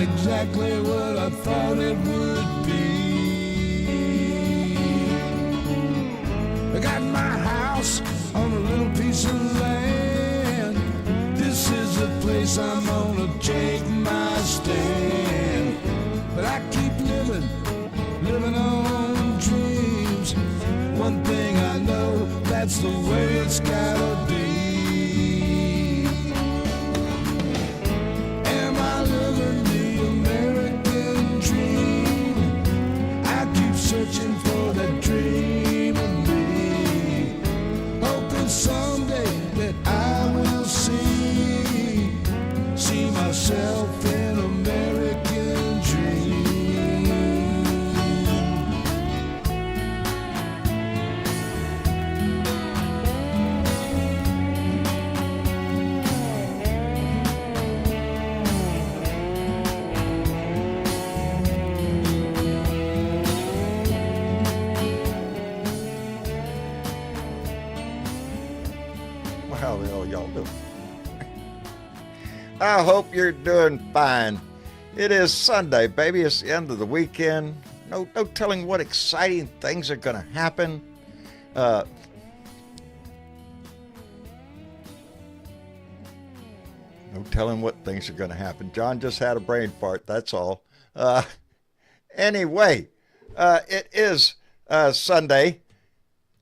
exactly what I thought it would be. I got my house on a little piece of land. This is the place I'm gonna take my stand. But I keep living on dreams. One thing I know, that's the way it's gotta be. Am I living the American dream? I keep searching for that dream of me, hoping someday that I will see myself in American dream. How the hell y'all doing? I hope you're doing fine. It is Sunday, baby. It's the end of the weekend. No telling what exciting things are going to happen. No telling what things are going to happen. John just had a brain fart, that's all. Anyway, it is Sunday,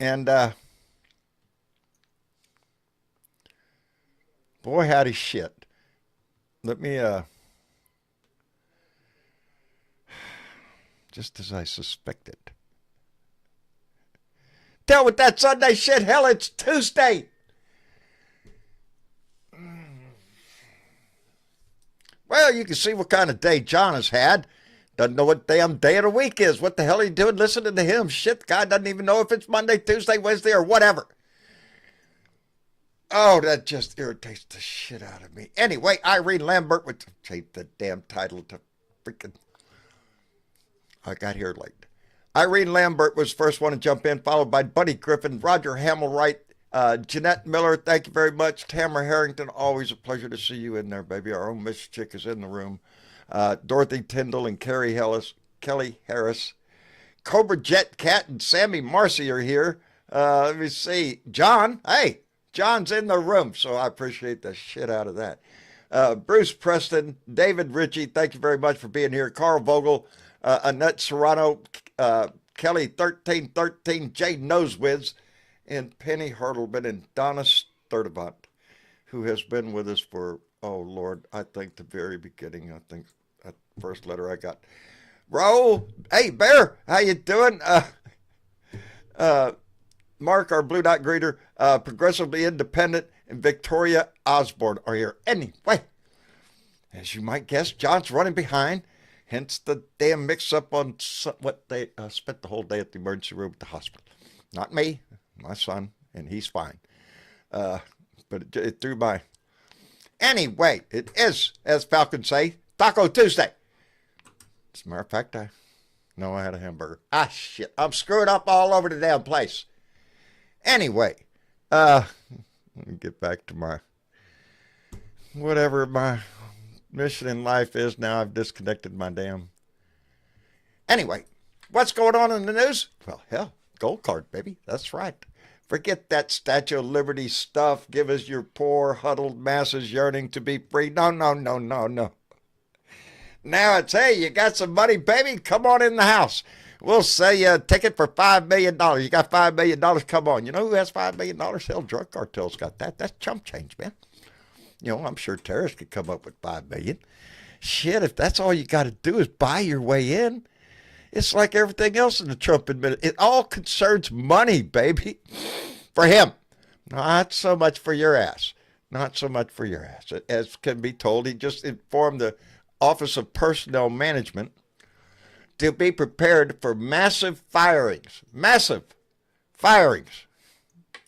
and boy, howdy shit. Let me, just as I suspected. Deal with that Sunday shit. Hell, it's Tuesday. Well, you can see what kind of day John has had. Doesn't know what damn day of the week is. What the hell are you doing listening to him? Shit, the guy doesn't even know if it's Monday, Tuesday, Wednesday, or whatever. Oh, that just irritates the shit out of me. Anyway, Irene Lambert would change the damn title to freaking... I got here late. Irene Lambert was the first one to jump in, followed by Buddy Griffin, Roger Hamilwright, Jeanette Miller, thank you very much. Tamara Harrington, always a pleasure to see you in there, baby. Our own Miss Chick is in the room. Dorothy Tyndall and Kelly Harris. Cobra Jet Cat and Sammy Marcy are here. Let me see. John, hey. John's in the room, so I appreciate the shit out of that. Bruce Preston, David Ritchie, thank you very much for being here. Carl Vogel, Annette Serrano, Kelly 1313, Jay Nosewiz, and Penny Hartleman, and Donna Sturdivant, who has been with us for, oh Lord, I think the very beginning. I think that first letter I got. Raul, hey Bear, how you doing? Mark, our Blue Dot greeter, Progressively Independent, and Victoria Osborne are here. Anyway, as you might guess, John's running behind, hence the damn mix-up on what they spent the whole day at the emergency room at the hospital. Not me, my son, and he's fine. But it threw my... Anyway, it is, as Falcons say, Taco Tuesday. As a matter of fact, I know I had a hamburger. Ah, shit, I'm screwed up all over the damn place. Anyway, let me get back to my, whatever my mission in life is now. I've disconnected my damn. Anyway, what's going on in the news? Well, hell, gold card, baby. That's right. Forget that Statue of Liberty stuff. Give us your poor, huddled masses yearning to be free. No. Now it's, hey, you got some money, baby? Come on in the house. We'll sell you a ticket for $5 million. You got $5 million, come on. You know who has $5 million? Hell, drug cartels got that. That's chump change, man. You know, I'm sure terrorists could come up with $5 million. Shit, if that's all you got to do is buy your way in, it's like everything else in the Trump administration. It all concerns money, baby. For him. Not so much for your ass. Not so much for your ass. As can be told, he just informed the Office of Personnel Management to be prepared for massive firings. Massive firings.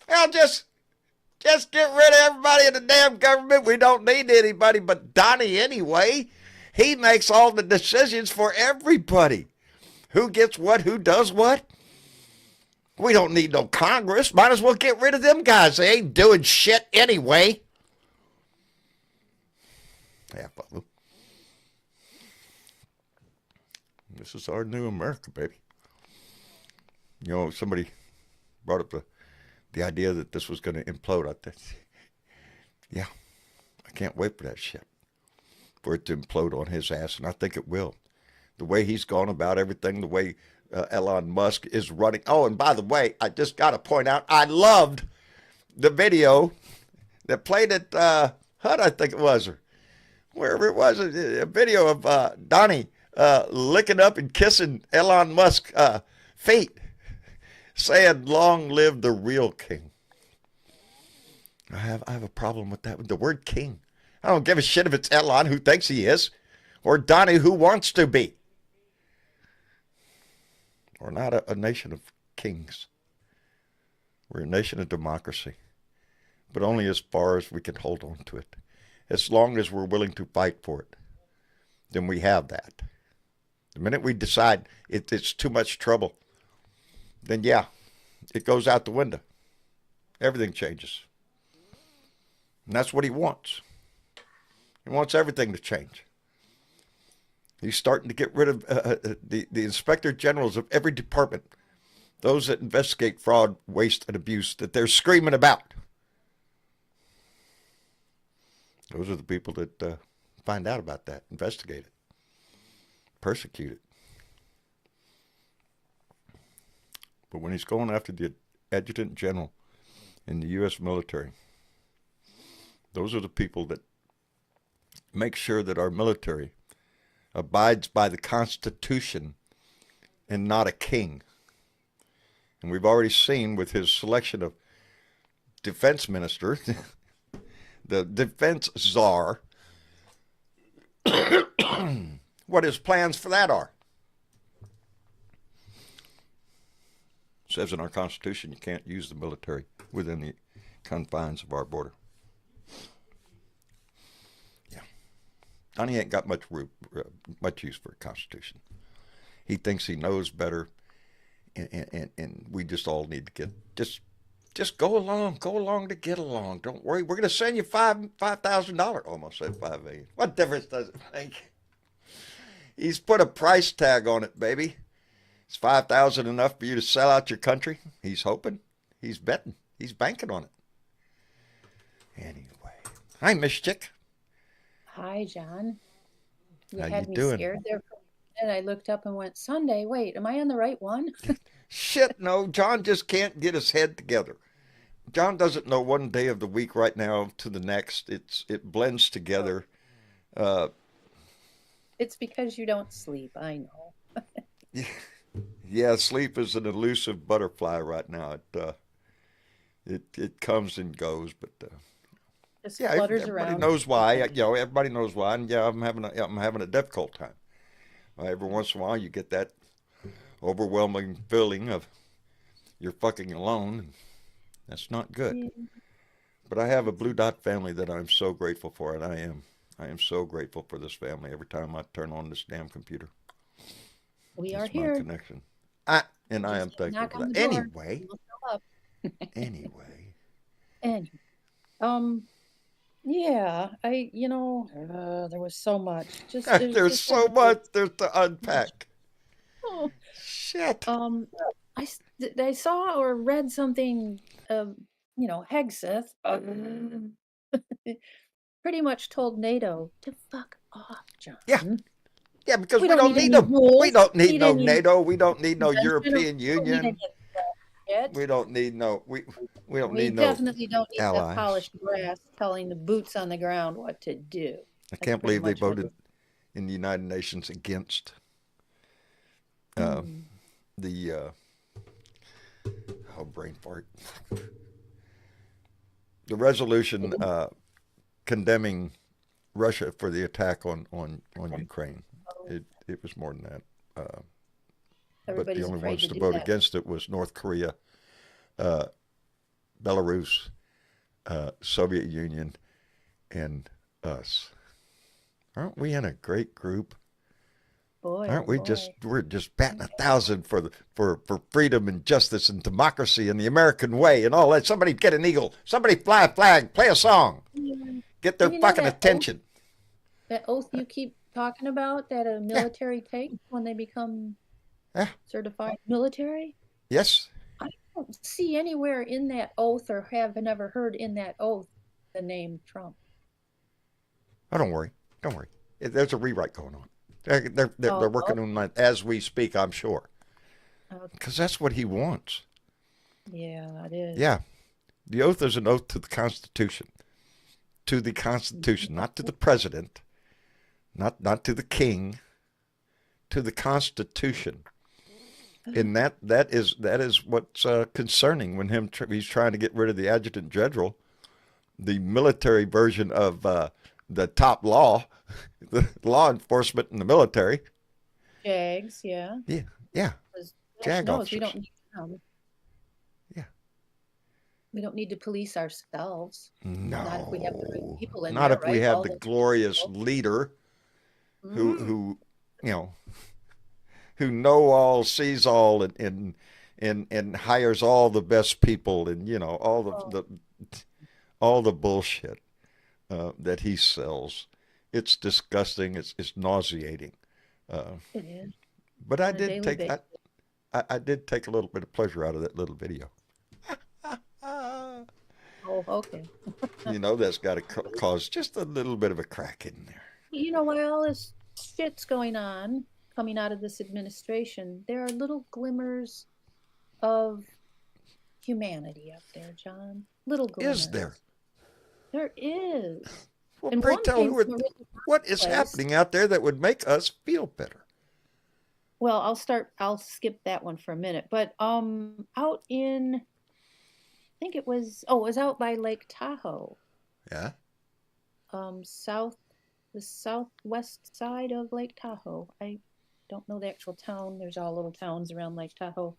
Well, just get rid of everybody in the damn government. We don't need anybody but Donnie anyway. He makes all the decisions for everybody. Who gets what, who does what. We don't need no Congress. Might as well get rid of them guys. They ain't doing shit anyway. Yeah, This is our new America, baby. You know, somebody brought up the idea that this was going to implode. I think, yeah, I can't wait for that shit, for it to implode on his ass, and I think it will. The way he's gone about everything, the way Elon Musk is running. Oh, and by the way, I just got to point out, I loved the video that played at HUD, I think it was, or wherever it was, a video of Donnie licking up and kissing Elon Musk's feet, saying, "Long live the real king." I have a problem with that, with the word king. I don't give a shit if it's Elon, who thinks he is, or Donnie, who wants to be. We're not a nation of kings. We're a nation of democracy, but only as far as we can hold on to it. As long as we're willing to fight for it, then we have that. The minute we decide it's too much trouble, then yeah, it goes out the window. Everything changes. And that's what he wants. He wants everything to change. He's starting to get rid of the inspector generals of every department, those that investigate fraud, waste, and abuse that they're screaming about. Those are the people that find out about that, investigate it, persecute it. But when he's going after the adjutant general in the U.S. military, those are the people that make sure that our military abides by the Constitution and not a king. And we've already seen with his selection of defense minister, the defense czar, what his plans for that are. It says in our Constitution you can't use the military within the confines of our border. Yeah. Donnie ain't got much use for a Constitution. He thinks he knows better, and we just all need to get, just go along to get along. Don't worry, we're going to send you $5,000. Almost said $5 million. What difference does it make? He's put a price tag on it, baby. Is $5,000 enough for you to sell out your country? He's hoping. He's betting. He's banking on it. Anyway. Hi, Miss Chick. Hi, John. You How had you me doing? scared there for a minute. I looked up and went, Sunday, wait, am I on the right one? Shit, no. John just can't get his head together. John doesn't know one day of the week right now to the next. It blends together. It's because you don't sleep, I know. Yeah, sleep is an elusive butterfly right now. It comes and goes, but Just yeah, flutters everybody around. knows why. Everybody knows why, and yeah, I'm having a difficult time. Every once in a while, you get that overwhelming feeling of you're fucking alone, and that's not good. Yeah. But I have a blue dot family that I'm so grateful for, and I am so grateful for this family every time I turn on this damn computer. We are It's my here. connection. I am Just thankful knock for on that. the door. Anyway, We'll show up. anyway. And, yeah, there was so much. There's Just so much there's to unpack. oh, Shit. I saw or read something, Hegseth pretty much told NATO to fuck off, John. Yeah. Yeah, because We we don't don't need need any them. rules. We don't need Need no any NATO. We don't need no convention. European We don't need Union. any of that shit. We don't need no we don't We need no definitely don't need the allies. polished brass telling the boots on the ground what to do. I That's can't pretty believe they much what voted in the United Nations against it- uh, Mm. the brain fart. The resolution condemning Russia for the attack on Ukraine. It was more than that. But the Everybody's only afraid ones to to do vote that. against it was North Korea, Belarus, Soviet Union, and us. Aren't we in a great group? Boy, Aren't oh we boy. we're just batting 1,000 for freedom and justice and democracy and the American way and all that. Somebody get an eagle. Somebody fly a flag. Play a song. Yeah. Get their And you know fucking that oath, attention. that oath you keep talking about that a military takes when they become Yeah. certified military? Yes. I don't see anywhere in that oath or have never heard in that oath the name Trump. Oh, don't worry. Don't worry. There's a rewrite going on. They're Oh, working on that as we speak, I'm sure. okay. Because that's what he wants. Yeah, it is. Yeah. The oath is an oath to the Constitution. To the Constitution, not to the president, not to the king, to the Constitution. And that is what's concerning when he's trying to get rid of the adjutant general, the military version of the top law, the law enforcement in the military. JAGs, yeah. Yeah, yeah. JAG We officers. don't need them. Yeah. We don't need to police ourselves. No. Not if we have the right people in Not there, if we right? have All the those glorious people. leader who who know all, sees all, and hires all the best people, and all the bullshit that he sells. It's disgusting. It's nauseating. It is. But I On a did daily take basis. I did take a little bit of pleasure out of that little video. Oh, okay. That's got to cause just a little bit of a crack in there. While all this shit's going on, coming out of this administration, there are little glimmers of humanity up there, John. Little glimmers. Is there? There is. Well, And pray one tell came who from a really dark what is place. happening out there that would make us feel better? Well, I'll skip that one for a minute. But out in, I think it was out by Lake Tahoe. Yeah. The southwest side of Lake Tahoe. I don't know the actual town. There's all little towns around Lake Tahoe.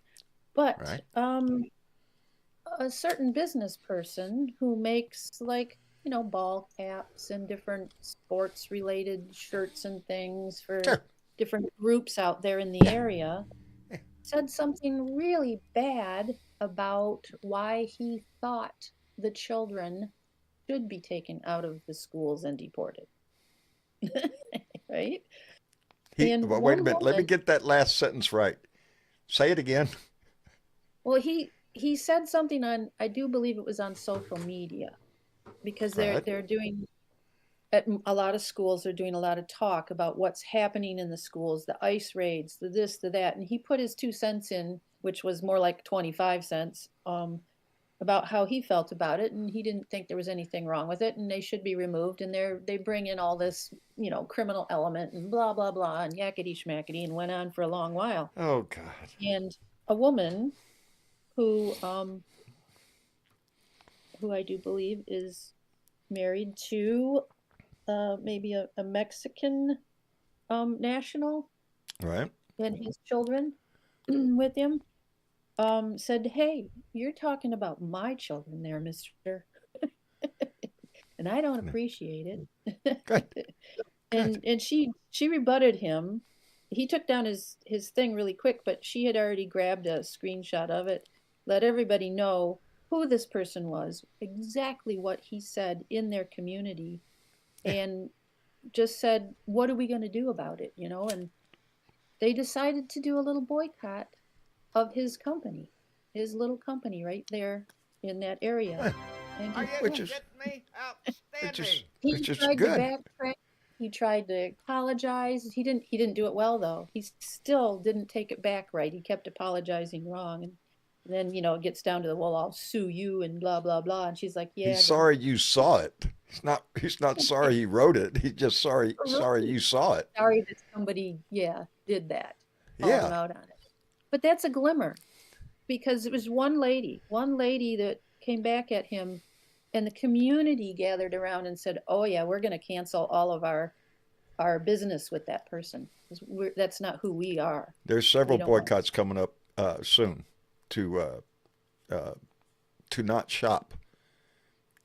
But Right. A certain business person who makes ball caps and different sports related shirts and things for Sure. different groups out there in the area said something really bad about why he thought the children should be taken out of the schools and deported. Right? And Well, wait a one minute. Let me woman- get that last sentence right. Say it again. Well, he said something on, I do believe it was on social media, because Right. they're doing, at a lot of schools, they're doing a lot of talk about what's happening in the schools, the ICE raids, the this, the that, and he put his 2 cents in, which was more like 25 cents, about how he felt about it, and he didn't think there was anything wrong with it, and they should be removed, and they bring in all this, criminal element and blah blah blah and yakety schmackety, and went on for a long while. Oh God. And a woman who I do believe is married to maybe a Mexican national, Right. and his children with him, said, "Hey, you're talking about my children there, mister." And I don't appreciate it. Good. And she rebutted him. He took down his thing really quick, but she had already grabbed a screenshot of it, let everybody know who this person was, exactly what he said in their community, and just said, what are we going to do about it? And they decided to do a little boycott of his company, his little company right there in that area. And Which is he which is tried good. to backtrack. He tried to apologize. He didn't do it well, though. He still didn't take it back right. He kept apologizing wrong. And then, it gets down to the, well, I'll sue you and blah, blah, blah. And she's like, yeah. He's sorry you saw it. He's not sorry he wrote it. He's just sorry you saw it. Sorry that somebody, did that. Called him out on it. But that's a glimmer, because it was one lady that came back at him, and the community gathered around and said, oh yeah, we're going to cancel all of our business with that person. That's not who we are. There's several don't want- boycotts coming up soon to not shop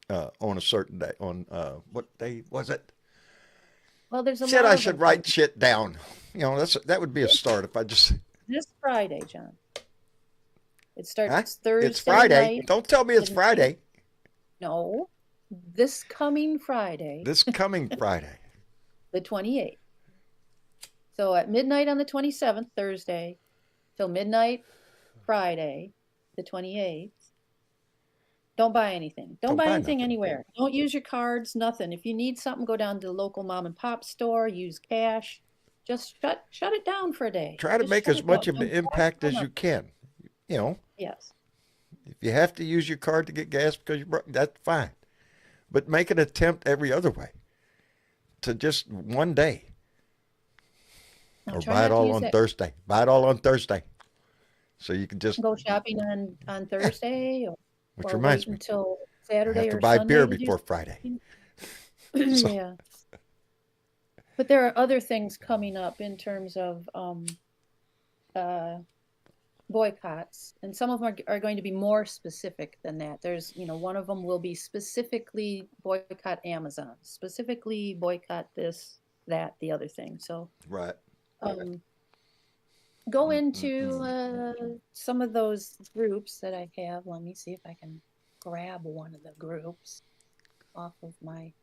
on a certain day. On what day was it? Well, there's a Shit, lot I of should them. write shit down. That would be a start if I just. This Friday, John. It starts Huh? Thursday It's Friday. night. Don't tell me it's Friday. No, this coming Friday, This coming Friday. the 28th. So at midnight on the 27th, Thursday, till midnight, Friday, the 28th, don't buy anything. Don't buy anything anywhere. Don't use your cards, nothing. If you need something, go down to the local mom and pop store, use cash. Just shut it down for a day. Try to Just make shut as it much down. of an Don't impact buy as you can. You know, Yes. if you have to use your card to get gas because you broke, that's fine. But make an attempt every other way to just one day. Now, Or try buy it not to all use on that. Thursday. Buy it all on Thursday. So you can just, Go shopping on Thursday which or reminds wait me, until I Saturday have to or buy Sunday beer to do before Friday. something. So, Yeah. But there are other things coming up in terms of boycotts, and some of them are going to be more specific than that. There's, one of them will be specifically boycott Amazon, specifically boycott this, that, the other thing. So right. go into some of those groups that I have. Let me see if I can grab one of the groups off of my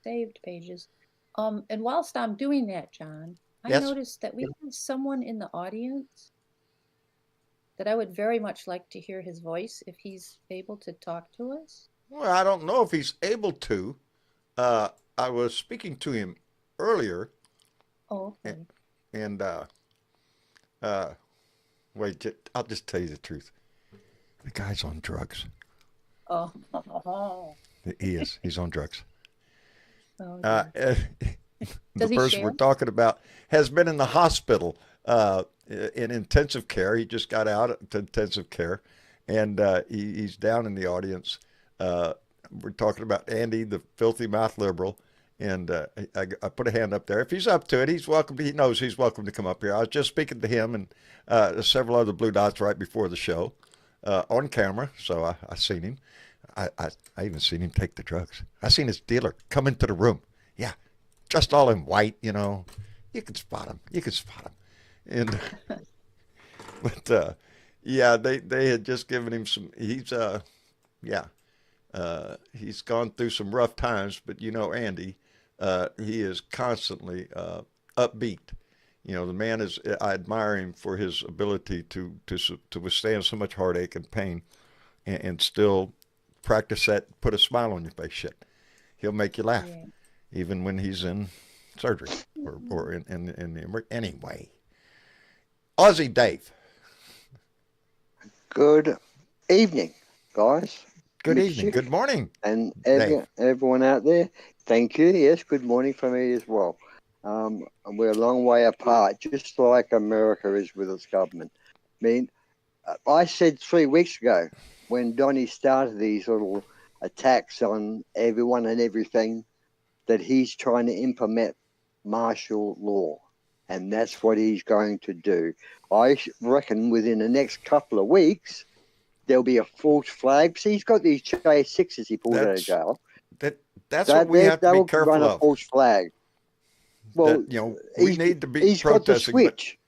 saved pages. And whilst I'm doing that, John, I Yes. noticed that we have someone in the audience that I would very much like to hear his voice if he's able to talk to us. Well, I don't know if he's able to. I was speaking to him earlier, Oh, okay. and wait, I'll just tell you the truth. The guy's on drugs. Oh, He is. He's on drugs. oh The Does he person share? we're talking about has been in the hospital in intensive care. He just got out of intensive care, and he's down in the audience. We're talking about Andy, the filthy mouth liberal, and I put a hand up there. If he's up to it, he's welcome. He knows he's welcome to come up here. I was just speaking to him and several other blue dots right before the show on camera, so I seen him. I even seen him take the drugs. I seen his dealer come into the room. Yeah, dressed all in white, You can spot him. And but yeah, they had just given him some. He's he's gone through some rough times, but Andy, he is constantly upbeat. The man is. I admire him for his ability to withstand so much heartache and pain, and still practice that. Put a smile on your face. Shit, he'll make you laugh, even when he's in surgery or in the anyway. Aussie Dave. Good evening, guys. Good evening. Good morning. And Dave. everyone out there, thank you. Yes, good morning from me as well. We're a long way apart, just like America is with its government. I mean, I said 3 weeks ago when Donnie started these little attacks on everyone and everything that he's trying to implement martial law. And that's what he's going to do. I reckon within the next couple of weeks, there'll be a false flag. See, he's got these J6s he pulled out of jail. That's what we have to be careful run a of. false flag. Well, we need to be he's protesting. got the switch.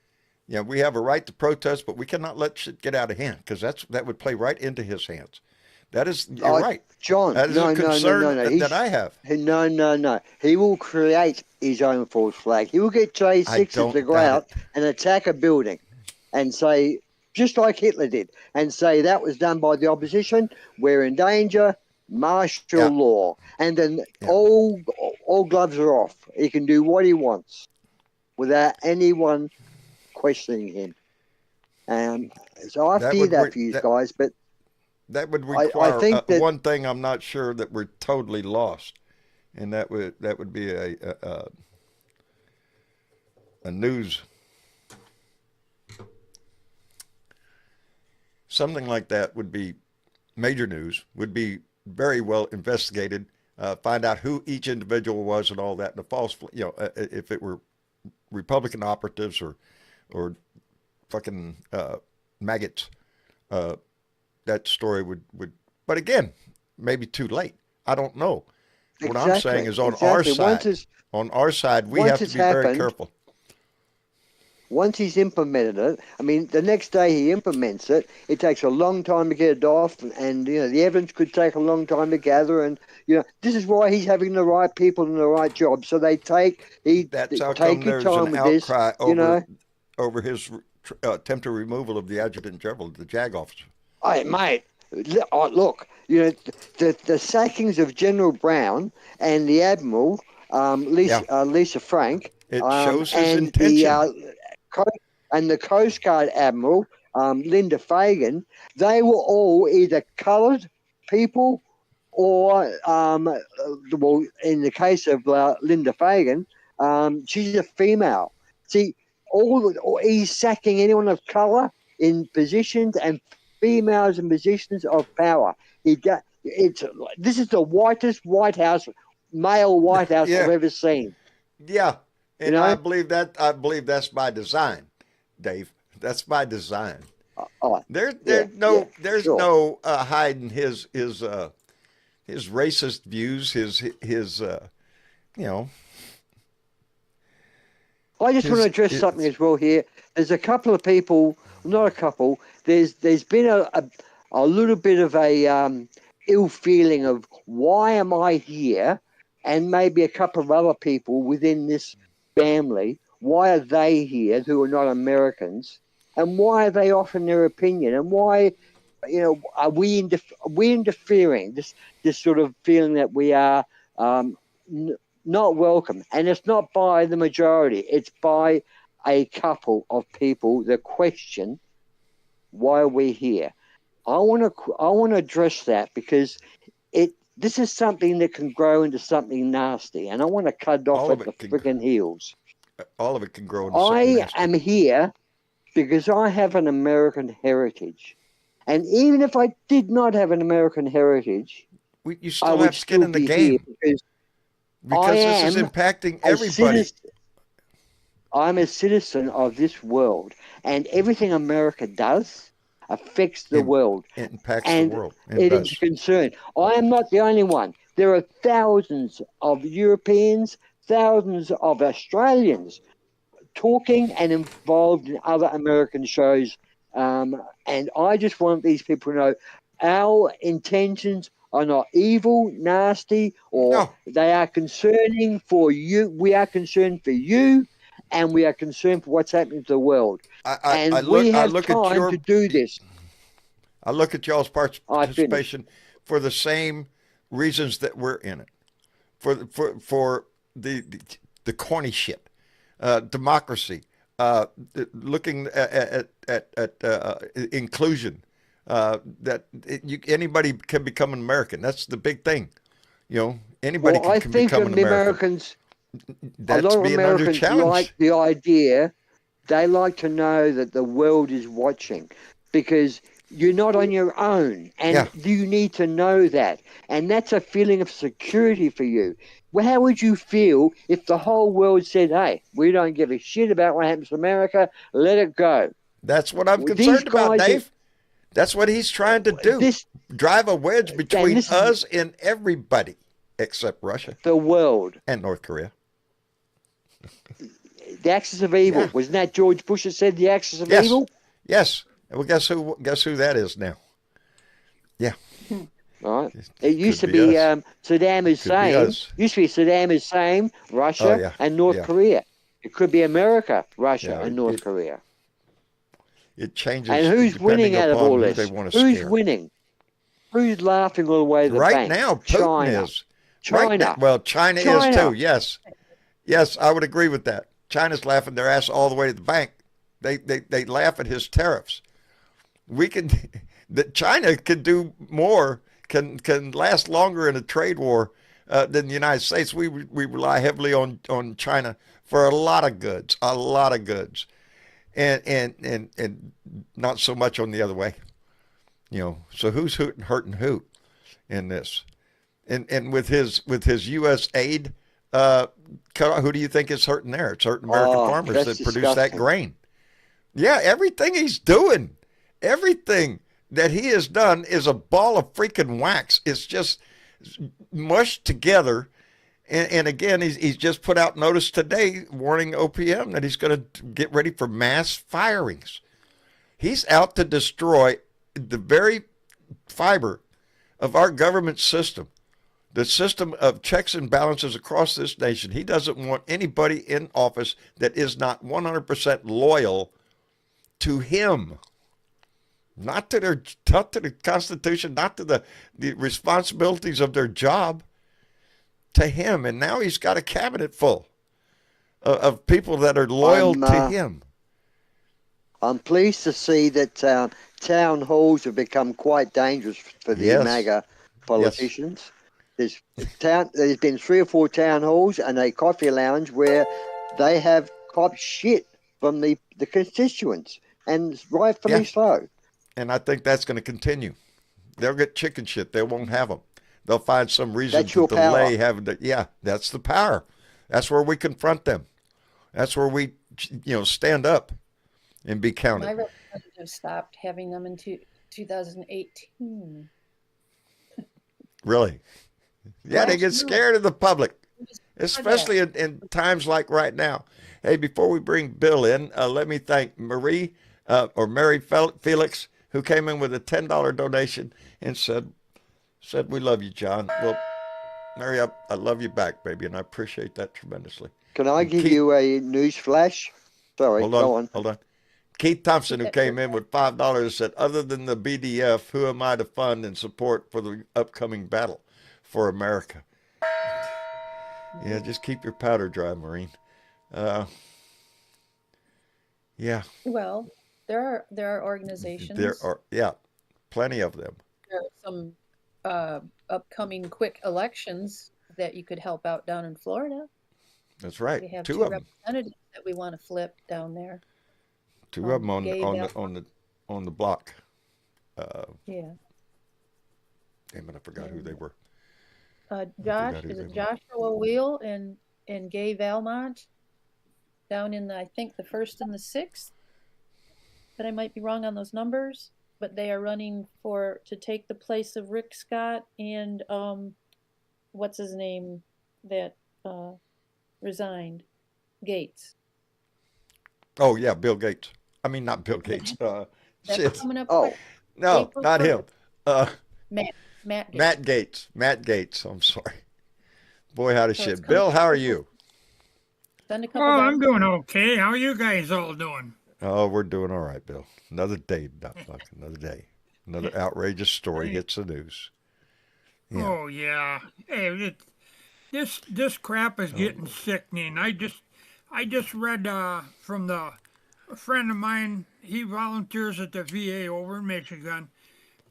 Yeah, we have a right to protest, but we cannot let shit get out of hand because that would play right into his hands. That is, you're right. John, that is a concern that I have. No. He will create his own false flag. He will get J6s to go out and attack a building and say, just like Hitler did, and say that was done by the opposition, we're in danger, martial law. And then all gloves are off. He can do what he wants without anyone questioning him. So I fear that for you guys, but that would require I think that one thing. I'm not sure that we're totally lost, and that would be a news, something like that would be major news. Would be very well investigated. Find out who each individual was and all that. And the false, if it were Republican operatives or fucking maggots. That story would, but again, maybe too late. I don't know. What I'm saying is on our side, we have to be very careful. Once he's implemented it, I mean, the next day he implements it, it takes a long time to get it off, and the evidence could take a long time to gather, and this is why he's having the right people in the right job. So they take That's how take come your there's time an with this, outcry over his attempted removal of the adjutant general, the JAG officer. Hey, mate, look, the sackings of General Brown and the Admiral, Lisa Frank, It shows his and intention. the Coast Guard Admiral, Linda Fagan, they were all either coloured people or, well, in the case of Linda Fagan, she's a female. See, he's sacking anyone of colour in positions and females in positions of power. This is the whitest male White House I've ever seen. Yeah, and I believe that's by design, Dave. That's by design. There's no hiding his racist views, his I just want to address something as well here. There's a couple of people, not a couple. There's been a little bit of a ill feeling of why am I here, and maybe a couple of other people within this family. Why are they here who are not Americans, and why are they offering their opinion, and why are we interfering? This sort of feeling that we are not welcome, and it's not by the majority, it's by a couple of people that question why are we here. I want to address that, because this is something that can grow into something nasty, and I want to cut it off at the friggin' heels. All of it can grow into something nasty. I am here because I have an American heritage, and even if I did not have an American heritage, you still have skin in the game. Because this is impacting everybody. I'm a citizen of this world, and everything America does affects the world. It impacts the world. It is a concern. I am not the only one. There are thousands of Europeans, thousands of Australians talking and involved in other American shows. And I just want these people to know our intentions are not evil, nasty, or they are concerning for you. We are concerned for you, and we are concerned for what's happening to the world. We have time to do this. I look at y'all's participation for the same reasons that we're in it, for the corny shit, democracy, looking at inclusion. Anybody can become an American. That's the big thing. Anybody can become an American. A lot of Americans like the idea. They like to know that the world is watching, because you're not on your own, and you need to know that. And that's a feeling of security for you. Well, how would you feel if the whole world said, hey, we don't give a shit about what happens to America, let it go? That's what I'm concerned about, Dave. That's what he's trying to do. Drive a wedge between us and everybody except Russia. The world. And North Korea. The axis of evil. Yeah. Wasn't that George Bush that said the axis of evil? Yes. Well, guess who that is now? Yeah. All right. It used to be Saddam Hussein. Used to be Saddam Hussein, Russia, and North Korea. It could be America, Russia, and North Korea. It changes. And who's winning out of all this? Who's winning? Who's laughing all the way to the bank? Right now, Putin is. China. Well, China is too. Yes. Yes, I would agree with that. China's laughing their ass all the way to the bank. They laugh at his tariffs. China can do more, can last longer in a trade war than the United States. We rely heavily on China for a lot of goods, and not so much on the other way. So who's hurting who in this? And with his U.S. aid, who do you think is hurting there? It's hurting American farmers that produce that grain. Yeah, everything he's doing, everything that he has done is a ball of freaking wax. It's just mushed together, And again, he's just put out notice today warning OPM that he's going to get ready for mass firings. He's out to destroy the very fiber of our government system, the system of checks and balances across this nation. He doesn't want anybody in office that is not 100% loyal to him. Not to the Constitution, not to the responsibilities of their job, to him. And now he's got a cabinet full of people that are loyal to him. I'm pleased to see that town halls have become quite dangerous for the MAGA politicians. Yes. There's been 3 or 4 town halls and a coffee lounge where they have copped shit from the constituents, and rightfully so. And I think that's going to continue. They'll get chicken shit. They won't have them. They'll find some reason to delay having to. Yeah, that's the power. That's where we confront them. That's where we, stand up and be counted. My representative stopped having them in 2018. Really? Yeah, they get scared of the public, especially in times like right now. Hey, before we bring Bill in, let me thank Mary Felix, who came in with a $10 donation and said, we love you, John. Well, Mary, I love you back, baby, and I appreciate that tremendously. Can I give you a news flash? Sorry, go on. Hold on. Keith Thompson, who came in with $5, said, other than the BDF, who am I to fund and support for the upcoming battle for America? Yeah, just keep your powder dry, Maureen. Yeah. Well, there are organizations. There are, plenty of them. There are some upcoming quick elections that you could help out down in Florida. That's right. We have 2 2 of them. representatives that we want to flip down there. 2 of them on the block. Yeah. Damn it, I forgot who they were. Joshua Wheel and Gay Valmont down in I think the 1st and the 6th. But I might be wrong on those numbers. But they are running to take the place of Rick Scott and what's his name that resigned? Gates. Oh yeah, Bill Gates. I mean, not Bill Gates. Shit. Oh, no, April not 1st. him. Matt Gates. Matt Gates. I'm sorry. Boy, how does shit. Bill, how are you? I'm doing okay. How are you guys all doing? Oh, we're doing all right, Bill. Another day, another day. Another outrageous story hits the news. Yeah. Oh yeah. Hey, this crap is getting sickening. I just read from a friend of mine. He volunteers at the VA over in Michigan,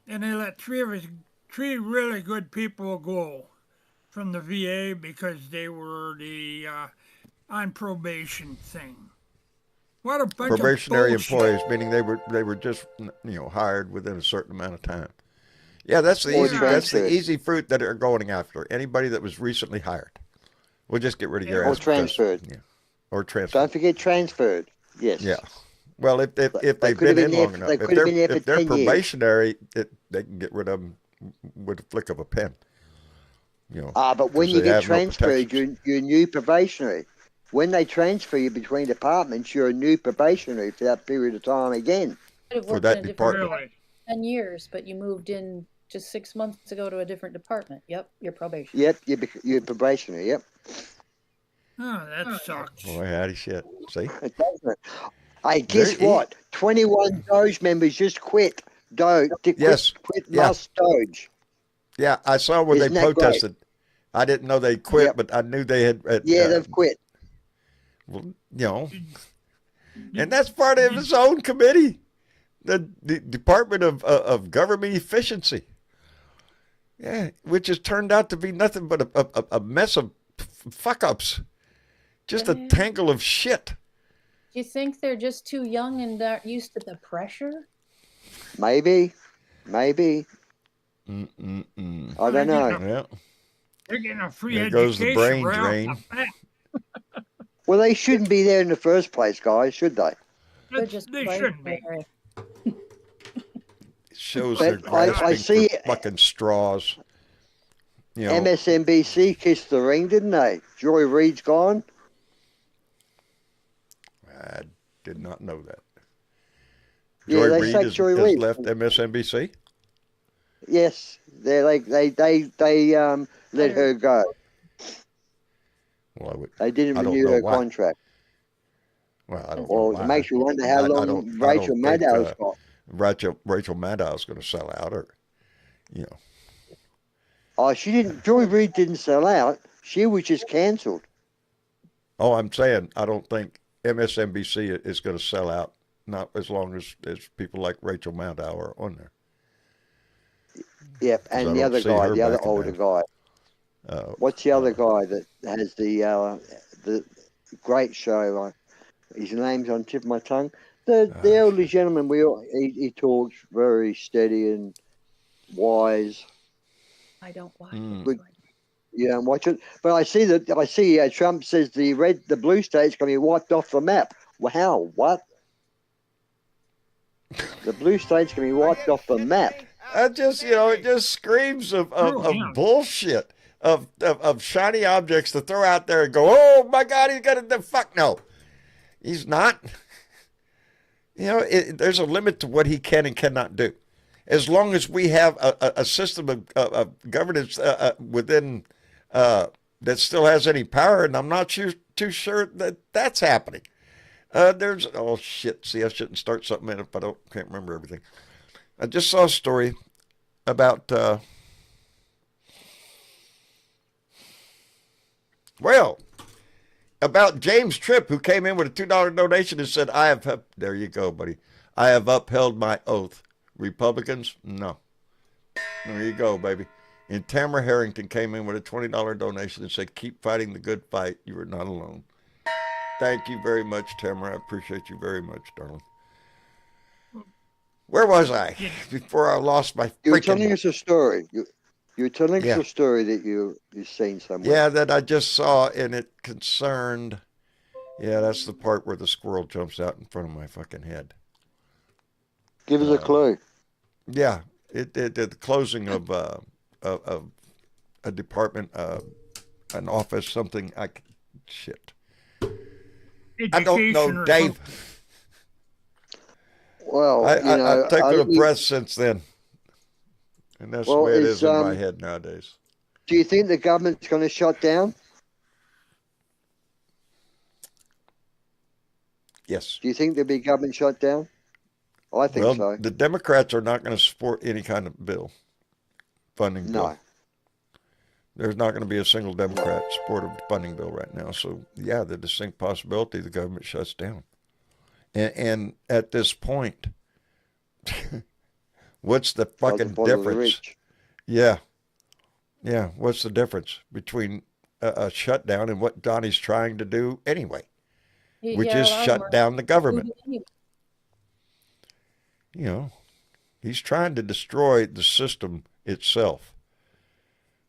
and they let 3 really good people go from the VA because they were the on probation thing. What a bunch probationary of employees, meaning they were just hired within a certain amount of time. Yeah, that's the easy fruit that are going after. Anybody that was recently hired, we'll just get rid of your ass. Or transferred. Or transferred. Don't forget transferred. Yes. Yeah. Well, if they've been in long enough, if they're probationary, they can get rid of them with a flick of a pen. But when you get transferred, you're new probationary. When they transfer you between departments, you're a new probationary for that period of time again. For that department. 10 years, but you moved in just 6 months ago to a different department. Yep, you're probationary. Yep, you're probationary, yep. Oh, that sucks. Boy, howdy shit. See? It doesn't. Hey, guess what? 21 Doge members just quit. Quit Musk Doge. Yeah, I saw where they protested. I didn't know they quit, but I knew they had. They've quit. Well, and that's part of its own committee, the Department of Government Efficiency. Yeah, which has turned out to be nothing but a mess of fuck ups, just a tangle of shit. Do you think they're just too young and aren't used to the pressure? Maybe. I don't know. Yeah. They're getting a free There education. goes the brain right drain. off the bat. Well, they shouldn't be there in the first place, guys, should they? They're just They shouldn't be. Shows But they're grasping I see for fucking straws. You know, MSNBC kissed the ring, didn't they? Joy Reid's gone. I did not know that. Yeah, Joy they Reid sacked Joy has Reid. left MSNBC. Yes, they let her go. Well, They didn't I don't renew know her why. contract. Well, I don't know Well, why. it makes you wonder how I long don't Rachel think Maddow's got. Rachel Maddow's going to sell out, or you know. Oh, she didn't. Joy Reid didn't sell out. She was just cancelled. Oh, I'm saying I don't think MSNBC is going to sell out. Not as long as people like Rachel Maddow are on there. Yep, 'Cause I and the don't other see guy, her the other backing older down. guy. What's the other guy that has the great show? His name's on the tip of my tongue. The elderly gentleman. He talks very steady and wise. I don't watch Mm. it. You don't watch it, but I see Trump says the blue state's going to be wiped off the map. Wow, what? The blue state's going to be wiped off the map. I just, it just screams of bullshit, of shiny objects to throw out there and go, oh my God, he's got to, fuck no. He's not. There's a limit to what he can and cannot do. As long as we have a system of governance within that still has any power, and I'm not too sure that that's happening. Oh shit, see, I shouldn't start something in if I can't remember everything. I just saw a story about, about James Tripp, who came in with a $2 donation and said, there you go, buddy. I have upheld my oath. Republicans, no. There you go, baby. And Tamara Harrington came in with a $20 donation and said, keep fighting the good fight. You are not alone. Thank you very much, Tamara. I appreciate you very much, darling. Where was I before I lost my freaking... You were telling us a story. You were telling us a story that you've seen somewhere. Yeah, that I just saw, and it concerned... Yeah, that's the part where the squirrel jumps out in front of my fucking head. Give us a clue. Yeah, it the closing of a department, an office, something. Shit. I don't know, Dave. Well, I've taken a breath since then, and that's the way it is in my head nowadays. Do you think the government's going to shut down? Yes. Do you think there'll be government shutdown? I think so. The Democrats are not going to support any kind of funding bill. No. There's not going to be a single Democrat support of the funding bill right now. So, yeah, the distinct possibility the government shuts down. And at this point, what's the fucking difference? Yeah. Yeah, what's the difference between a shutdown and what Donnie's trying to do anyway, which is shut down the government? He's trying to destroy the system itself,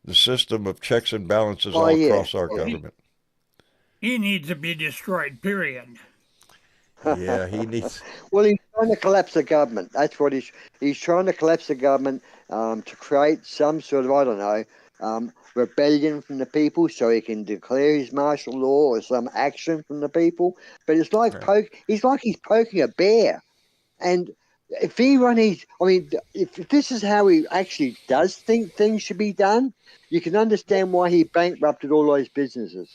the system of checks and balances across our government. He needs to be destroyed, period. Yeah, he needs... Well, he's trying to collapse the government. That's what he's trying to collapse the government to create some sort of, I don't know, rebellion from the people so he can declare his martial law or some action from the people. But it's like he's poking a bear. And if if this is how he actually does think things should be done, you can understand why he bankrupted all those businesses.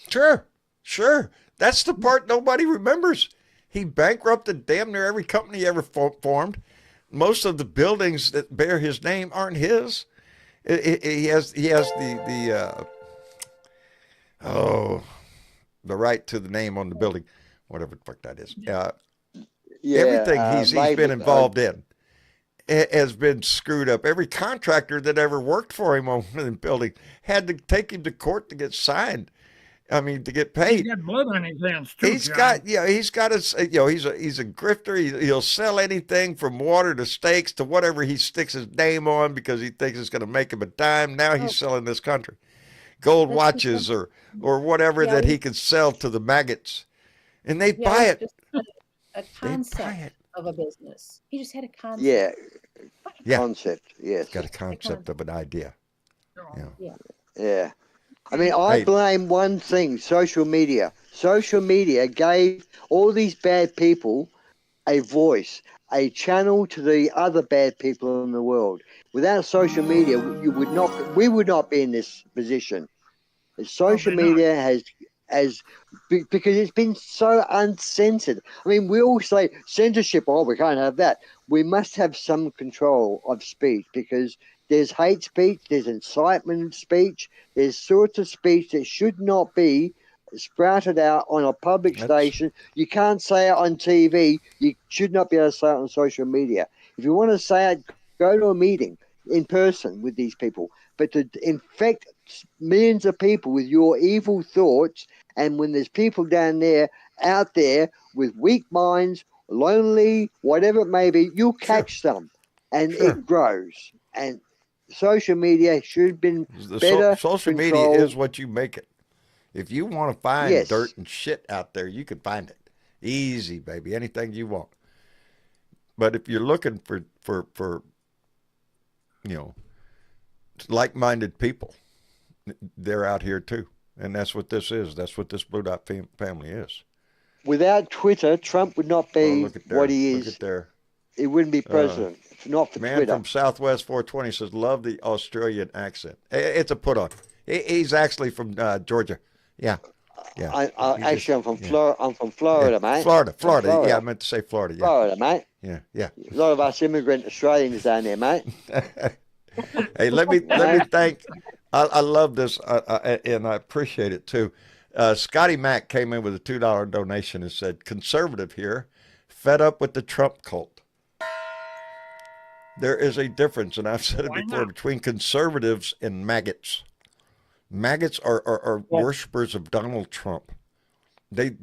Sure. That's the part nobody remembers. He bankrupted damn near every company he ever formed. Most of the buildings that bear his name aren't his. He has the right to the name on the building, whatever the fuck that is. Everything he's been involved in has been screwed up. Every contractor that ever worked for him on the building had to take him to court to get signed. I mean, to get paid. He's got blood on his hands too. He's got he's a grifter. He'll sell anything from water to steaks to whatever he sticks his name on because he thinks it's going to make him a dime. Now he's selling this country gold watches or whatever that he can sell to the maggots, and they buy it. A concept of a business. He just had a concept. Yeah. Concept. Yes. Got a concept of an idea. Yeah. Yeah. I mean, I Hey. blame one thing: social media. Social media gave all these bad people a voice, a channel to the other bad people in the world. Without social media, we would not be in this position. Social Probably not. media because it's been so uncensored. I mean, we all say censorship. Oh, we can't have that. We must have some control of speech because there's hate speech, there's incitement speech, there's sorts of speech that should not be sprouted out on a public station. You can't say it on TV. You should not be able to say it on social media. If you want to say it, go to a meeting in person with these people. But to infect millions of people with your evil thoughts, and when there's people out there with weak minds, lonely, whatever it may be, you'll catch some, and it grows. And social media should have been better Social media controlled. is what you make it. If you want to find Yes. dirt and shit out there, you can find it. Easy, baby. Anything you want. But if you're looking for like-minded people, they're out here too. And that's what this is. That's what this Blue Dot family is. Without Twitter, Trump would not be what he is. Look at there. He wouldn't be president. If not for Man Twitter. from Southwest 420 says, love the Australian accent. It's a put on. He's actually from Georgia. Yeah. Yeah. I'm from Florida. I'm from Florida, mate. Florida. Yeah, I meant to say Florida. Yeah. Florida, mate. Yeah. A lot of us immigrant Australians down there, mate. Hey, let me thank. I love this, and I appreciate it too. Scotty Mack came in with a $2 donation and said, "Conservative here, fed up with the Trump cult." There is a difference, and I've said it before, between conservatives and maggots. Maggots are worshipers of Donald Trump. They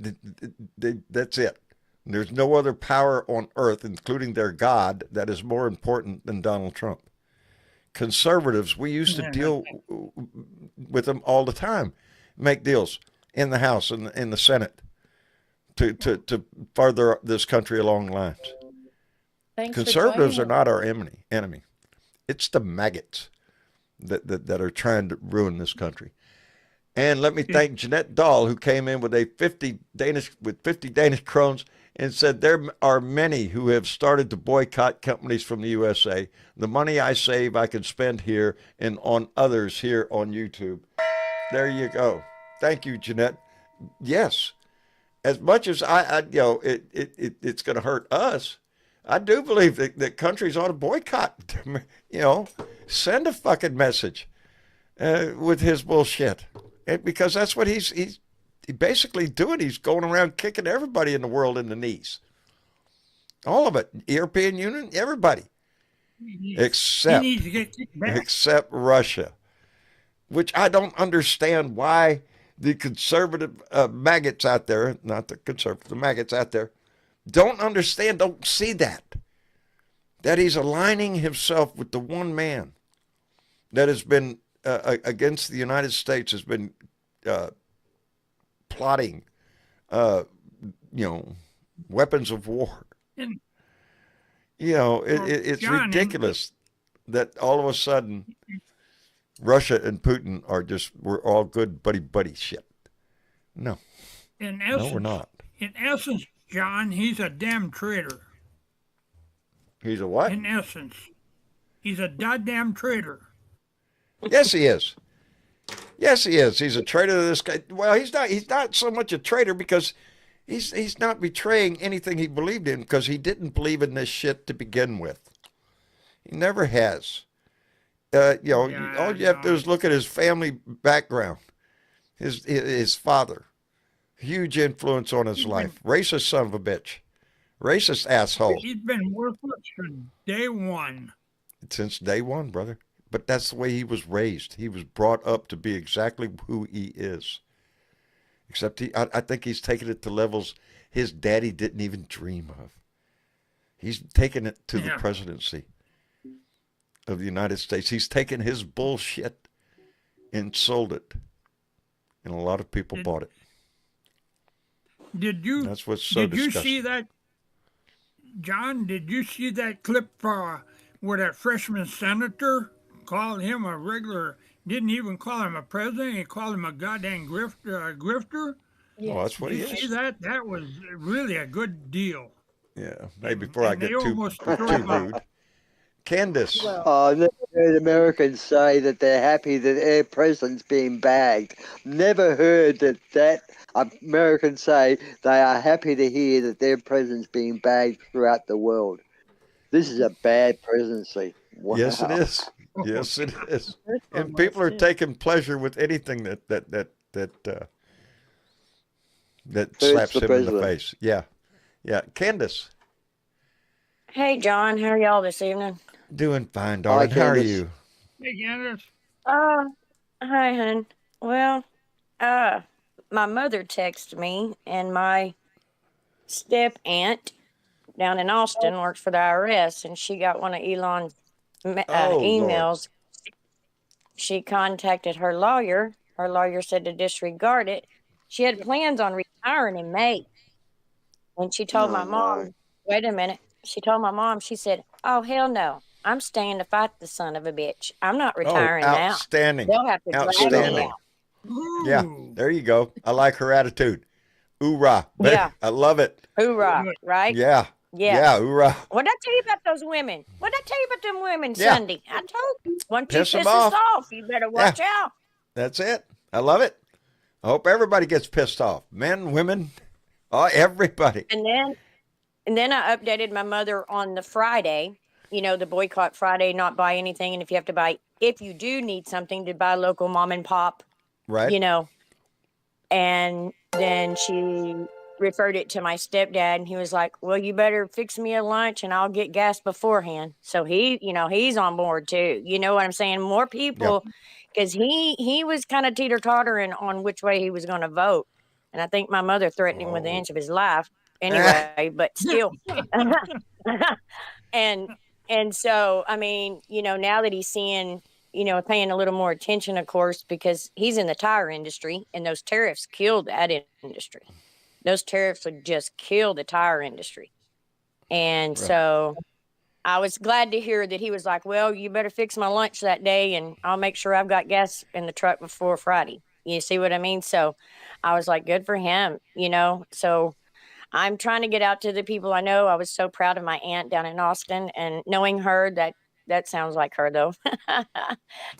that's it. There's no other power on earth, including their God, that is more important than Donald Trump. Conservatives, we used to deal with them all the time, make deals in the House and in the Senate to further this country along lines. Thanks Conservatives for are not our enemy. It's the maggots that are trying to ruin this country. And let me thank Jeanette Dahl, who came in with 50 Danish krones and said, there are many who have started to boycott companies from the USA. The money I save, I can spend here and on others here on YouTube. There you go. Thank you, Jeanette. Yes, as much as it's going to hurt us, I do believe that countries ought to boycott. Send a fucking message with his bullshit, because that's what he's basically doing. He's going around kicking everybody in the world in the knees. All of it. European Union, everybody. Except Russia. Which I don't understand why the conservative maggots out there, not the conservative, the maggots out there, don't see that he's aligning himself with the one man that has been against the United States, has been plotting, weapons of war. It's ridiculous that all of a sudden Russia and Putin we're all good buddy shit. No. No, we're not. In essence, John, he's a damn traitor. He's a what? In essence, he's a goddamn traitor. Yes, he is. Yes, he is. He's a traitor to this guy. Well, he's not so much a traitor because he's not betraying anything he believed in, because he didn't believe in this shit to begin with. He never has. All you have to do is look at his family background. His father, huge influence on his life. Racist son of a bitch. Racist asshole. He's been worthless from day one. Since day one, brother. But that's the way he was raised. He was brought up to be exactly who he is. Except I think he's taken it to levels his daddy didn't even dream of. He's taken it to the presidency of the United States. He's taken his bullshit and sold it. And a lot of people bought it. That's what's so disgusting. Did you see that, John? Did you see that clip where that freshman senator called him a regular didn't even call him a president. He called him a goddamn grifter. Oh, that's what he You see is. that? That was really a good deal. Yeah. Maybe before I And get they too almost too threw him out. rude. Candace. Well, I've never heard Americans say that they're happy that their president's being bagged. Never heard that Americans say they are happy to hear that their president's being bagged throughout the world. This is a bad presidency. Wow. Yes, it is. Yes, it is. this one And people was are too. taking pleasure with anything that Hurts slaps the him in the president. face. Yeah. Yeah. Candace, Hey, John, how are y'all this evening? doing fine, darling. How are Candace. you? Hey, Candace. Uh, Hi, hon. Well, my mother texted me, and my step aunt down in Austin works for the IRS, and she got one of Elon's Oh, Lord. emails. She contacted her lawyer. Her lawyer said to disregard it. She had plans on retiring in May, and she told my Oh, mom, no. wait a minute. She told my mom, she said, "Oh, hell no. I'm staying to fight the son of a bitch. I'm not Oh, retiring now. outstanding. They'll have to drag me Outstanding. out." Yeah. Ooh. There you go. I like her attitude. Hoorah. Baby. Yeah. I love it. Hoorah, Good. right? Yeah. Yeah. Yeah. Hoorah. What'd I tell you about those women? What'd I tell you about them women Yeah. Sunday? I told you. Once you Piss 'em piss us off. off, you better watch out. That's it. I love it. I hope everybody gets pissed off. Men, women, everybody. And then I updated my mother on the Friday, the boycott Friday, not buy anything. And if you do need something, to buy local mom and pop, Right? And then she referred it to my stepdad, and he was like, "Well, you better fix me a lunch and I'll get gas beforehand." So he's on board too. You know what I'm saying? More people, because he was kind of teeter-tottering on which way he was going to vote. And I think my mother threatened him with an inch of his life anyway, but still. And so, I mean, now that he's seeing, paying a little more attention, of course, because he's in the tire industry, and those tariffs killed that industry. Those tariffs would just kill the tire industry. And Right. so I was glad to hear that he was like, "Well, you better fix my lunch that day, and I'll make sure I've got gas in the truck before Friday." You see what I mean? So I was like, good for him, So I'm trying to get out to the people I know. I was so proud of my aunt down in Austin, and knowing her, that sounds like her though.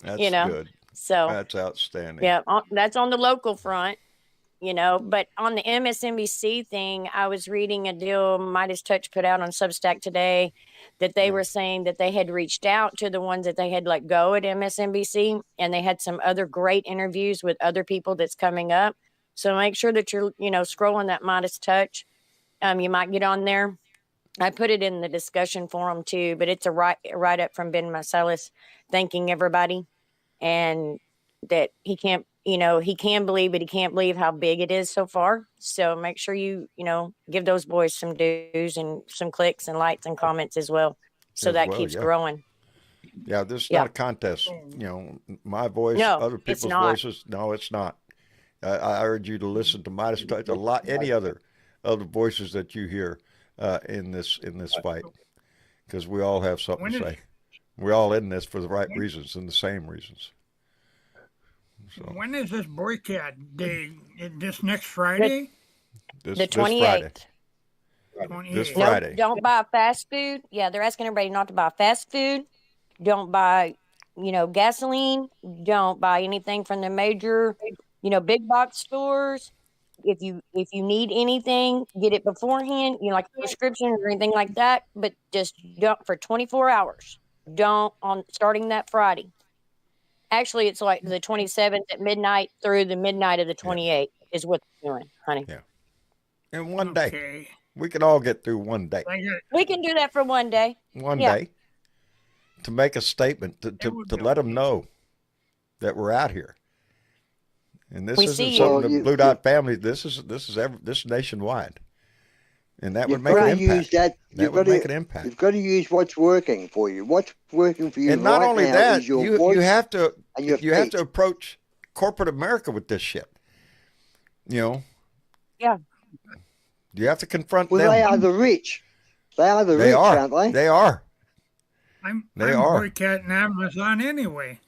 That's good. So That's outstanding. yeah, that's on the local front, But on the MSNBC thing, I was reading a deal Midas Touch put out on Substack today that they were saying that they had reached out to the ones that they had let go at MSNBC, and they had some other great interviews with other people that's coming up. So make sure that you're, scrolling that Midas Touch. You might get on there. I put it in the discussion forum too, but it's a write up from Ben Marcellus thanking everybody, and that he can't, he can believe, but he can't believe how big it is so far. So make sure you, give those boys some dues and some clicks and likes and comments as well. So As that well, keeps yeah. growing. Yeah, this is Yeah. not a contest. My voice, No, other it's people's not. voices. No, it's not. I urge you to listen to Midas Touch, any other voices that you hear in this fight, because we all have something When to is- say. We're all in this for the right reasons and the same reasons. So When is this boycott day? This next Friday? this The this Friday, 28th. 28th. this No, Friday. don't buy fast food. Yeah, they're asking everybody not to buy fast food. Don't buy, gasoline. Don't buy anything from the major, big box stores. If you need anything, get it beforehand, like a prescription or anything like that. But just don't for 24 hours. Don't on starting that Friday. Actually, it's like the 27th at midnight through the midnight of the 28th is what they're doing, honey. Yeah. In one day, Okay. we can all get through one day. Thank you. We can do that for one day. One Yeah. day, to make a statement to would to be let them know that we're out here. And this We isn't see you. something Well, the you- Blue Dot family. This is nationwide, and that would You've make got an to use impact. that. That You've would got make to. an impact. You've got to use what's working for you. What's working for you And not right only now that, is your you voice have to and your you have to feet. approach corporate America with this shit. Yeah. You have to confront Well, them. they are the rich. They are the They rich, are. aren't they? They are. I'm They are. boycotting Amazon anyway.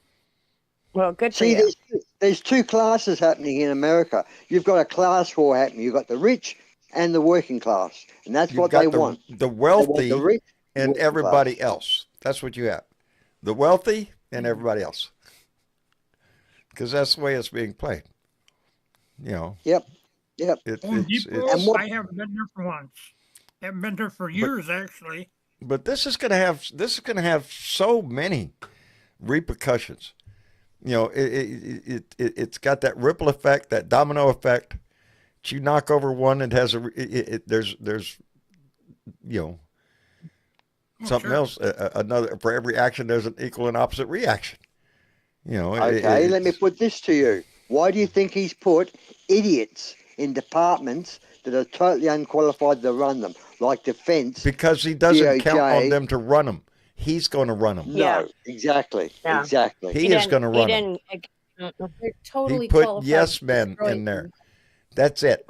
Well, good for See, you. there's two classes happening in America. You've got a class war happening. You've got the rich and the working class, and that's You've what they got want. the They want wealthy the rich and working everybody class. else. That's what you have. The wealthy and everybody else. Because that's the way it's being played. You know, Yep. Home Depot, And what? I haven't been there for once. Haven't been there for years, actually. but this is going to have so many repercussions. You know, it's got that ripple effect, that domino effect. You knock over one, it has there's you know something sure. else. Another, for every action, there's an equal and opposite reaction. You know. Okay, let me put this to you. Why do you think he's put idiots in departments that are totally unqualified to run them, like defense? Because he doesn't count on DOJ? them to run them. He's going to run them. No, Yeah. exactly, Yeah. exactly. He is going to run them. They're totally He put qualified yes to men destroy in there. them. That's it.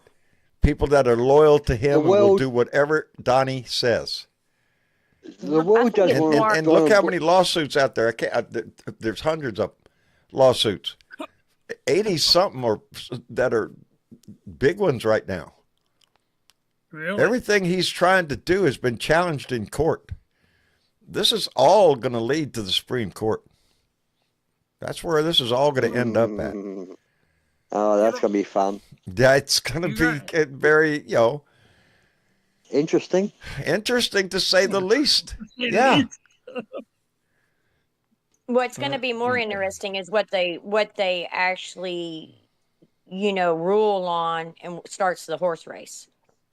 People that are loyal to him and will world- do whatever Donnie says. The world think it's doesn't want more- And look how many lawsuits out there. There's hundreds of lawsuits. 80 something or that are big ones right now. Really? Everything he's trying to do has been challenged in court. This is all going to lead to the Supreme Court. That's where this is all going to end up at. Oh, that's going to be fun. That's going to be very, Interesting. interesting to say the least. Yeah. What's going to be more interesting is what they actually, rule on and starts the horse race.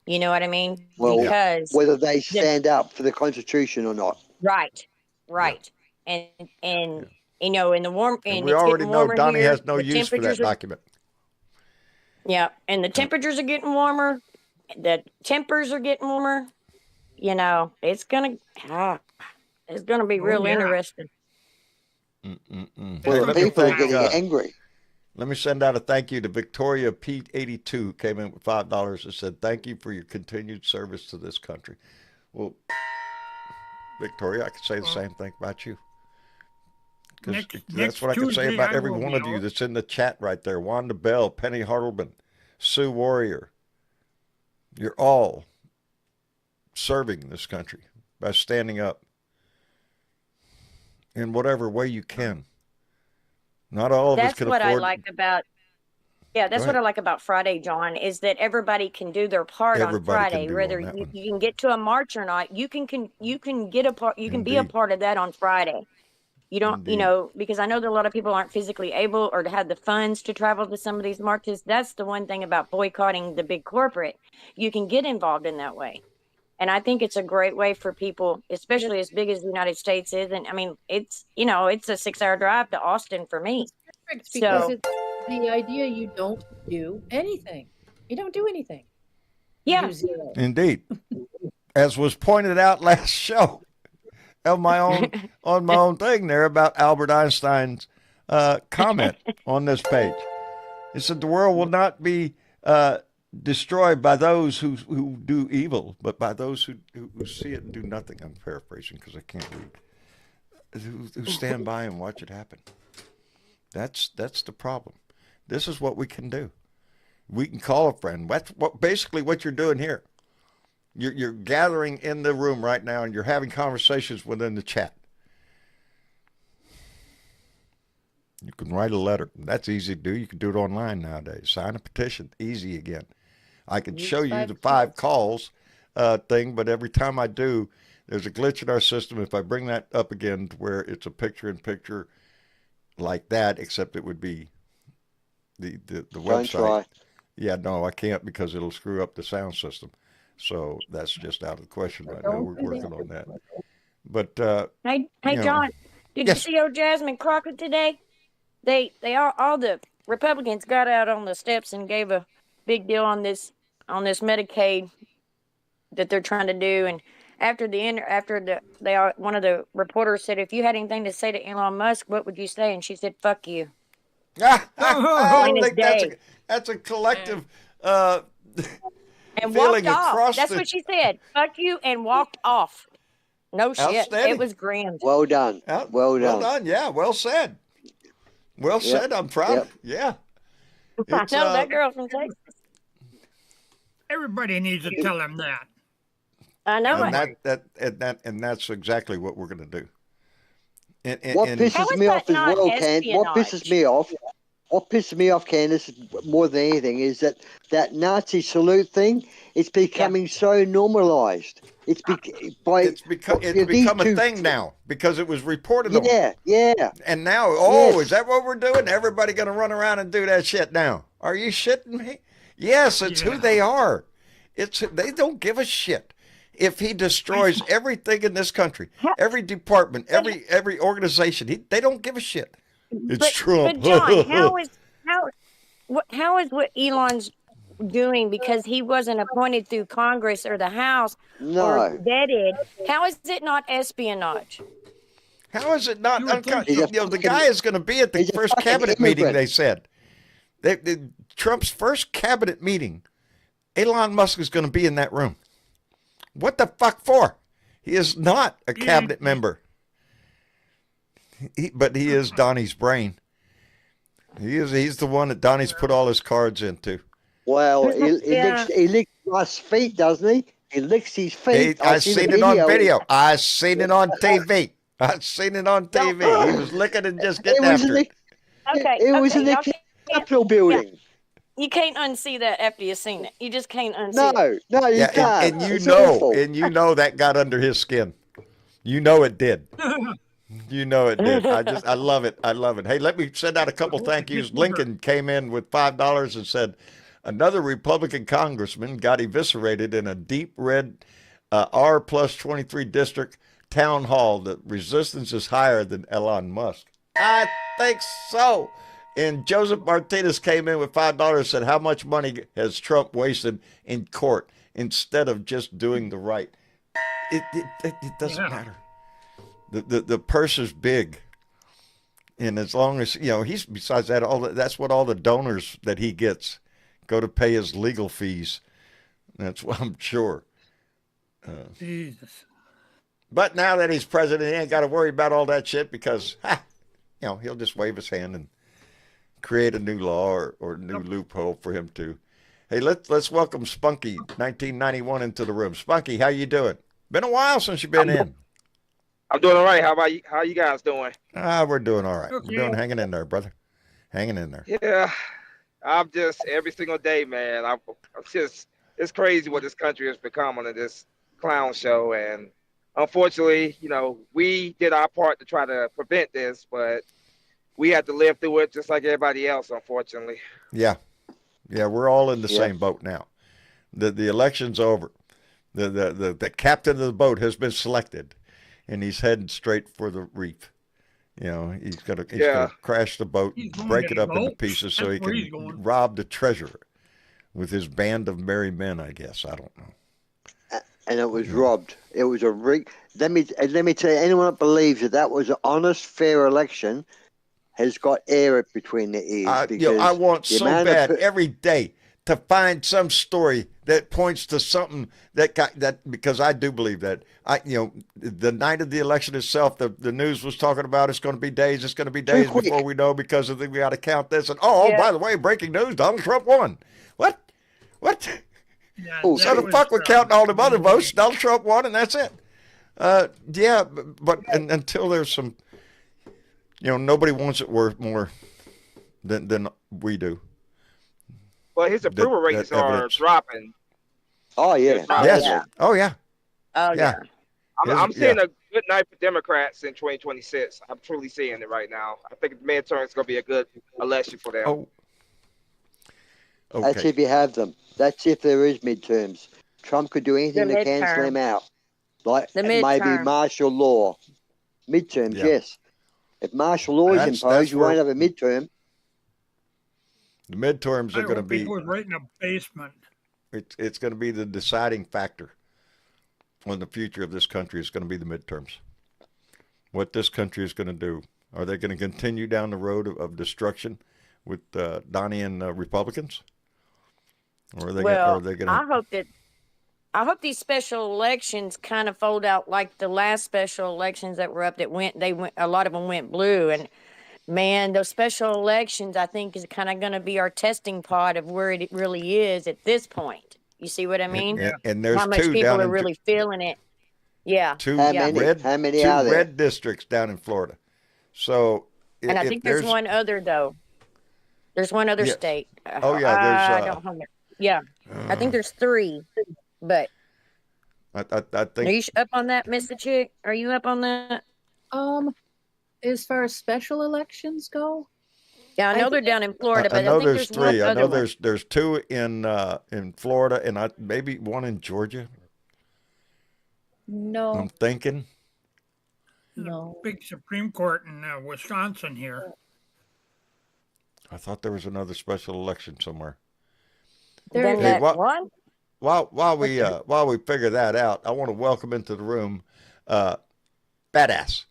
You know what I mean? Well, because whether they stand up for the Constitution or not. right, and in the warm And and we it's already getting know warmer Donnie here. has no The use for that temperatures are- document. Yeah, and the temperatures are getting warmer. The tempers are getting warmer. It's gonna be real yeah. interesting. Well, Hey, let me people are thank, getting angry. Let me send out a thank you to Victoria Pete82, who came in with $5 and said, "Thank you for your continued service to this country." Well, Victoria, I could say the same thing about you. Because that's next what I can say Tuesday, about I every will one be of you out. that's in the chat right there. Wanda Bell, Penny Hartleman, Sue Warrior. You're all serving this country by standing up in whatever way you can. Not all of us That's can what I afford. like about. Yeah, that's Go what I ahead. like about Friday, John, is that everybody can do their part on Everybody can Friday. do Whether on that one. you can get to a march or not, you can get a part. You can be a Indeed. part of that on Friday. You don't, Indeed. because I know that a lot of people aren't physically able or to have the funds to travel to some of these marches. That's the one thing about boycotting the big corporate. You can get involved in that way. And I think it's a great way for people, especially as big as the United States is. And I mean, it's a 6-hour drive to Austin for me. Perfect, because So- it's the idea you don't do anything. You don't do anything. You Yeah. do zero. Indeed. As was pointed out last show on my own thing there about Albert Einstein's comment on this page. It said the world will not be destroyed by those who do evil, but by those who see it and do nothing. I'm paraphrasing because I can't read. Who stand by and watch it happen. That's the problem. This is what we can do. We can call a friend. That's basically what you're doing here. You're gathering in the room right now and you're having conversations within the chat. You can write a letter. That's easy to do. You can do it online nowadays. Sign a petition. Easy again. I can Use show you 5 the 5 minutes. calls thing, but every time I do, there's a glitch in our system. If I bring that up again to where it's a picture-in-picture like that, except it would be the Don't website. try. Yeah, no, I can't because it'll screw up the sound system. So that's just out of the question right now. We're working on that. But Hey, you know. John, did Yes. you see old Jasmine Crockett today? They all the Republicans got out on the steps and gave a big deal on this Medicaid that they're trying to do. And one of the reporters said, if you had anything to say to Elon Musk, what would you say? And she said, "Fuck you." I Plain as think day. that's a collective And feeling walked off. across That's the. what she said. "Fuck you," and walked off. No shit. Outstanding. It was grand. Well done. Well Well done. done. Yeah, well said. Well Yep. said. I'm proud. Yep. Yeah. I It's, know that girl from Texas. Everybody needs to tell him that. I know and it. that's exactly what we're going to do. What And How pisses is me that off as not well, Ken, what pisses me off, Candace, more than anything, is that Nazi salute thing. It's becoming so normalized. It's it's become a thing now because it was reported on. Yeah. And now, Yes. is that what we're doing? Everybody going to run around and do that shit now? Are you shitting me? Yes, it's who they are. They don't give a shit. If he destroys everything in this country, every department, every organization, they don't give a shit. It's Trump. But John, how is what Elon's doing, because he wasn't appointed through Congress or the House or vetted? How is it not espionage? How is it not? The fucking- guy is going to be at the he's a first fucking cabinet meeting. immigrant. They said Trump's first cabinet meeting. Elon Musk is going to be in that room. What the fuck for? He is not a cabinet member. But he is Donnie's brain. He's the one that Donnie's put all his cards into. Well, he licks Musk's feet, doesn't he? He licks his feet. I seen it on video. I seen it on TV. I seen it on TV. He was licking and just getting after it. It was in the Capitol building. You can't unsee that after you've seen it. You just can't unsee it. No, you can't. And you It's know, awful. that got under his skin. You know it did. You know it did. I love it. I love it. Hey, let me send out a couple thank yous. Lincoln came in with $5 and said, another Republican congressman got eviscerated in a deep red R plus 23 district town hall. The resistance is higher than Elon Musk. I think so. And Joseph Martinez came in with $5 and said, how much money has Trump wasted in court instead of just doing the right? It doesn't matter. The purse is big. And as long as, he's, besides that, that's what all the donors that he gets go to pay his legal fees. That's what I'm sure. Jesus. But now that he's president, he ain't got to worry about all that shit because, he'll just wave his hand and create a new law or new loophole for him to. Hey, let's welcome Spunky 1991 into the room. Spunky, how you doing? Been a while since you've been in. I'm doing all right. How about you? How you guys doing? We're doing all right. Okay. We're hanging in there, brother. Hanging in there. Yeah, I'm just every single day, man. I'm just, it's crazy what this country has become under this clown show. And unfortunately, we did our part to try to prevent this, but we had to live through it just like everybody else, unfortunately. Yeah, we're all in the same boat now. The election's over. The captain of the boat has been selected, and he's heading straight for the reef. He's gonna crash the boat, break it up into pieces so he can rob the treasure with his band of merry men. I guess I don't know. And it was robbed. It was a rig. Let me tell you, anyone that believes that was an honest, fair election has got air between the ears. I want so bad every day to find some story that points to something that because I do believe that the night of the election itself, the news was talking about it's going to be days before we know because we got to count this and by the way, breaking news, Donald Trump won. What? Yeah, So the fuck we're counting all the other votes. Donald Trump won and that's it. But until there's some. Nobody wants it worth more than we do. Well, his approval rates are dropping. Oh, yeah. Yes. Yeah. Oh, yeah. Oh, yeah. I'm seeing a good night for Democrats in 2026. I'm truly seeing it right now. I think the midterm is going to be a good election for them. Oh. Okay. That's if you have them. That's if there is midterms. Trump could do anything to cancel him out. Like maybe martial law. Midterms, yes. If martial law is imposed, you won't have a midterm. The midterms are going to be. He was right in the basement. It's going to be the deciding factor on the future of this country. Is going to be the midterms. What this country is going to do. Are they going to continue down the road of destruction with Donnie and Republicans? Or are they going to? I hope these special elections kind of fold out like the last special elections that were up. A lot of them went blue, and man, those special elections, I think, is kind of going to be our testing pod of where it really is at this point. You see what I mean? And there's How much two people down are in really feeling it. Yeah. two How yeah. many? red How many two are there? red districts down in Florida. So And I if think there's one other, though. There's one other Yes. state. Oh, yeah, there's, I don't have it. Yeah. I think there's 3. But I are think you up on that, Mr. Chick? Are you up on that? As far as special elections go, Yeah, I know they're down in Florida, I but know I think there's there's one 3. I other know one. there's 2 in Florida, and maybe one in Georgia. no, I'm thinking. no. Big Supreme Court in Wisconsin here. I thought there was another special election somewhere. There Then is. that what- one? While we figure that out, I want to welcome into the room, Badass,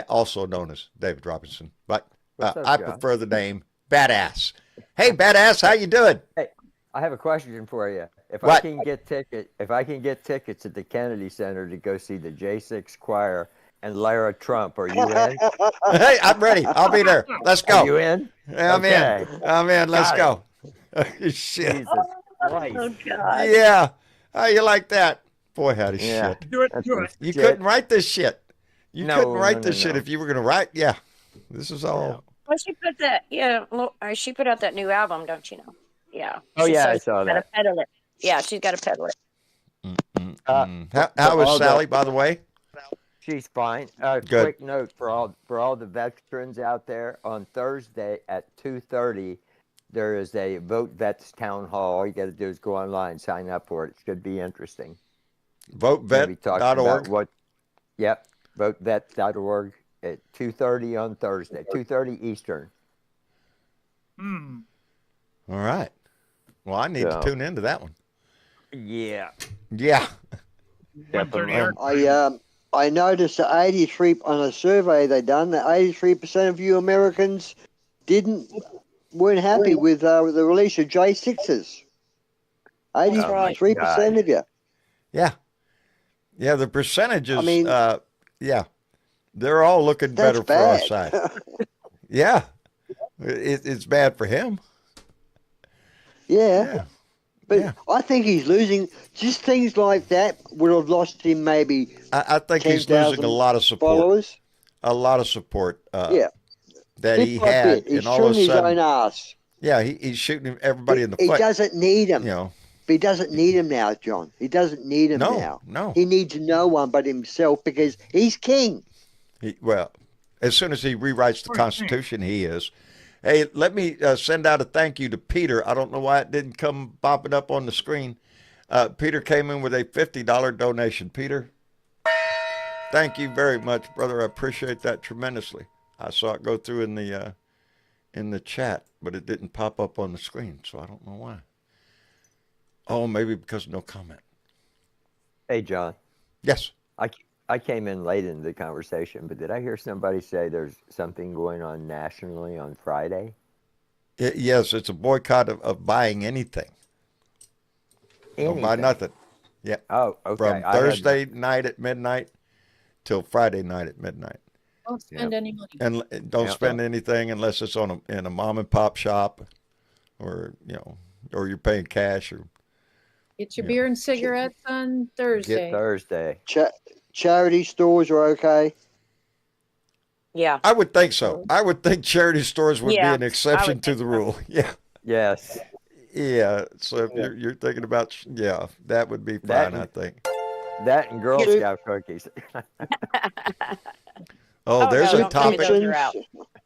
also known as David Robinson, but What's up, I John? prefer the name Badass. Hey, Badass, how you doing? Hey, I have a question for you. If What? I can get tickets at the Kennedy Center to go see the J6 Choir and Lara Trump, are you in? Hey, I'm ready. I'll be there. Let's go. Are you in? I'm Okay. in. I'm in. Let's Got go. Shit. Jesus Christ. Oh, God. Yeah. How you like that? Boy, howdy Yeah. shit. Do it, That's do it. You shit. couldn't write this shit. You No, couldn't write no, this no, shit no. if you were going to write. Yeah. This is all. Well, she put that, she put out that new album, don't you know? Yeah. Oh, She yeah, I says saw she's gotta that. pedal it. Yeah, she's got to pedal it. How is all Sally, the- by the way? She's fine. Good. Quick note for all the veterans out there, on Thursday at 2:30, there is a Vote Vets town hall. All you got to do is go online, sign up for it. It should be interesting. We'll be talking about VoteVet.org. Yep, votevets.org at 2:30 on Thursday, 2:30 Eastern. Hmm. All right. Well, I need to So- tune into that one. Yeah. Yeah. 1:30 Definitely. our I noticed that 83 on a survey they done that 83% of you Americans weren't happy with the release of J6s. 83% of you. Yeah. Yeah. The percentages, I mean- yeah. They're all looking That's better for our bad. side. Yeah. It's bad for him. Yeah. Yeah. But Yeah. I think he's losing. Just things like that would have lost him maybe I think he's losing 10,000 a lot of support. followers. A lot of support Yeah. that he Bit by had. bit. He's And all of a shooting his own sudden, ass. yeah, he's shooting everybody in the He foot. doesn't need him. You know, But he doesn't need him now, John. He doesn't need him now. no. He needs no one but himself because he's king. Well, as soon as he rewrites the What do you think? Constitution, he is. Hey, let me send out a thank you to Peter. I don't know why it didn't come bopping up on the screen. Peter came in with a $50 donation. Peter, thank you very much, brother. I appreciate that tremendously. I saw it go through in the chat, but it didn't pop up on the screen, so I don't know why. Oh, maybe because no comment. Hey, John. Yes. I came in late in the conversation, but did I hear somebody say there's something going on nationally on Friday? Yes, it's a boycott of buying anything. Don't buy Anything? nothing. Yeah. Oh, okay. From I had- Thursday night at midnight till Friday night at midnight. Don't spend any money. And don't Yeah. spend anything unless it's in a mom and pop shop, or or you're paying cash, or Get your Yeah. beer and cigarettes on Thursday. Get Thursday. Charity stores are okay. Yeah. I would think so. I would think charity stores would Yeah, be an exception would to think the so. rule. Yeah. Yes. Yeah. So if you're thinking about, that would be That fine, I and- think. That and Girl Scout cookies. Oh, Oh, there's no, a don't tell me topic. those are out.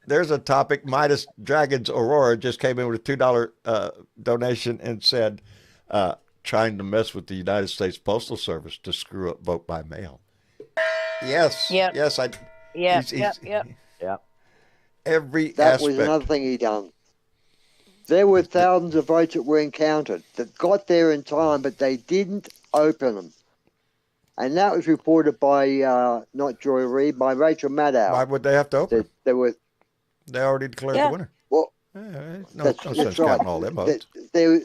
There's a topic. Midas Dragons Aurora just came in with a $2 donation and said, trying to mess with the United States Postal Service to screw up vote by mail. Yes. Yep. Yes. Yep. He's- Yep. Yep. Every That aspect. was another thing he done. There were thousands of votes that were encountered that got there in time, but they didn't open them. And that was reported by, not Joy Reid, by Rachel Maddow. Why would they have to open? That there were, They already declared Yeah. the winner. well, No that's sense right. counting all them votes. Look,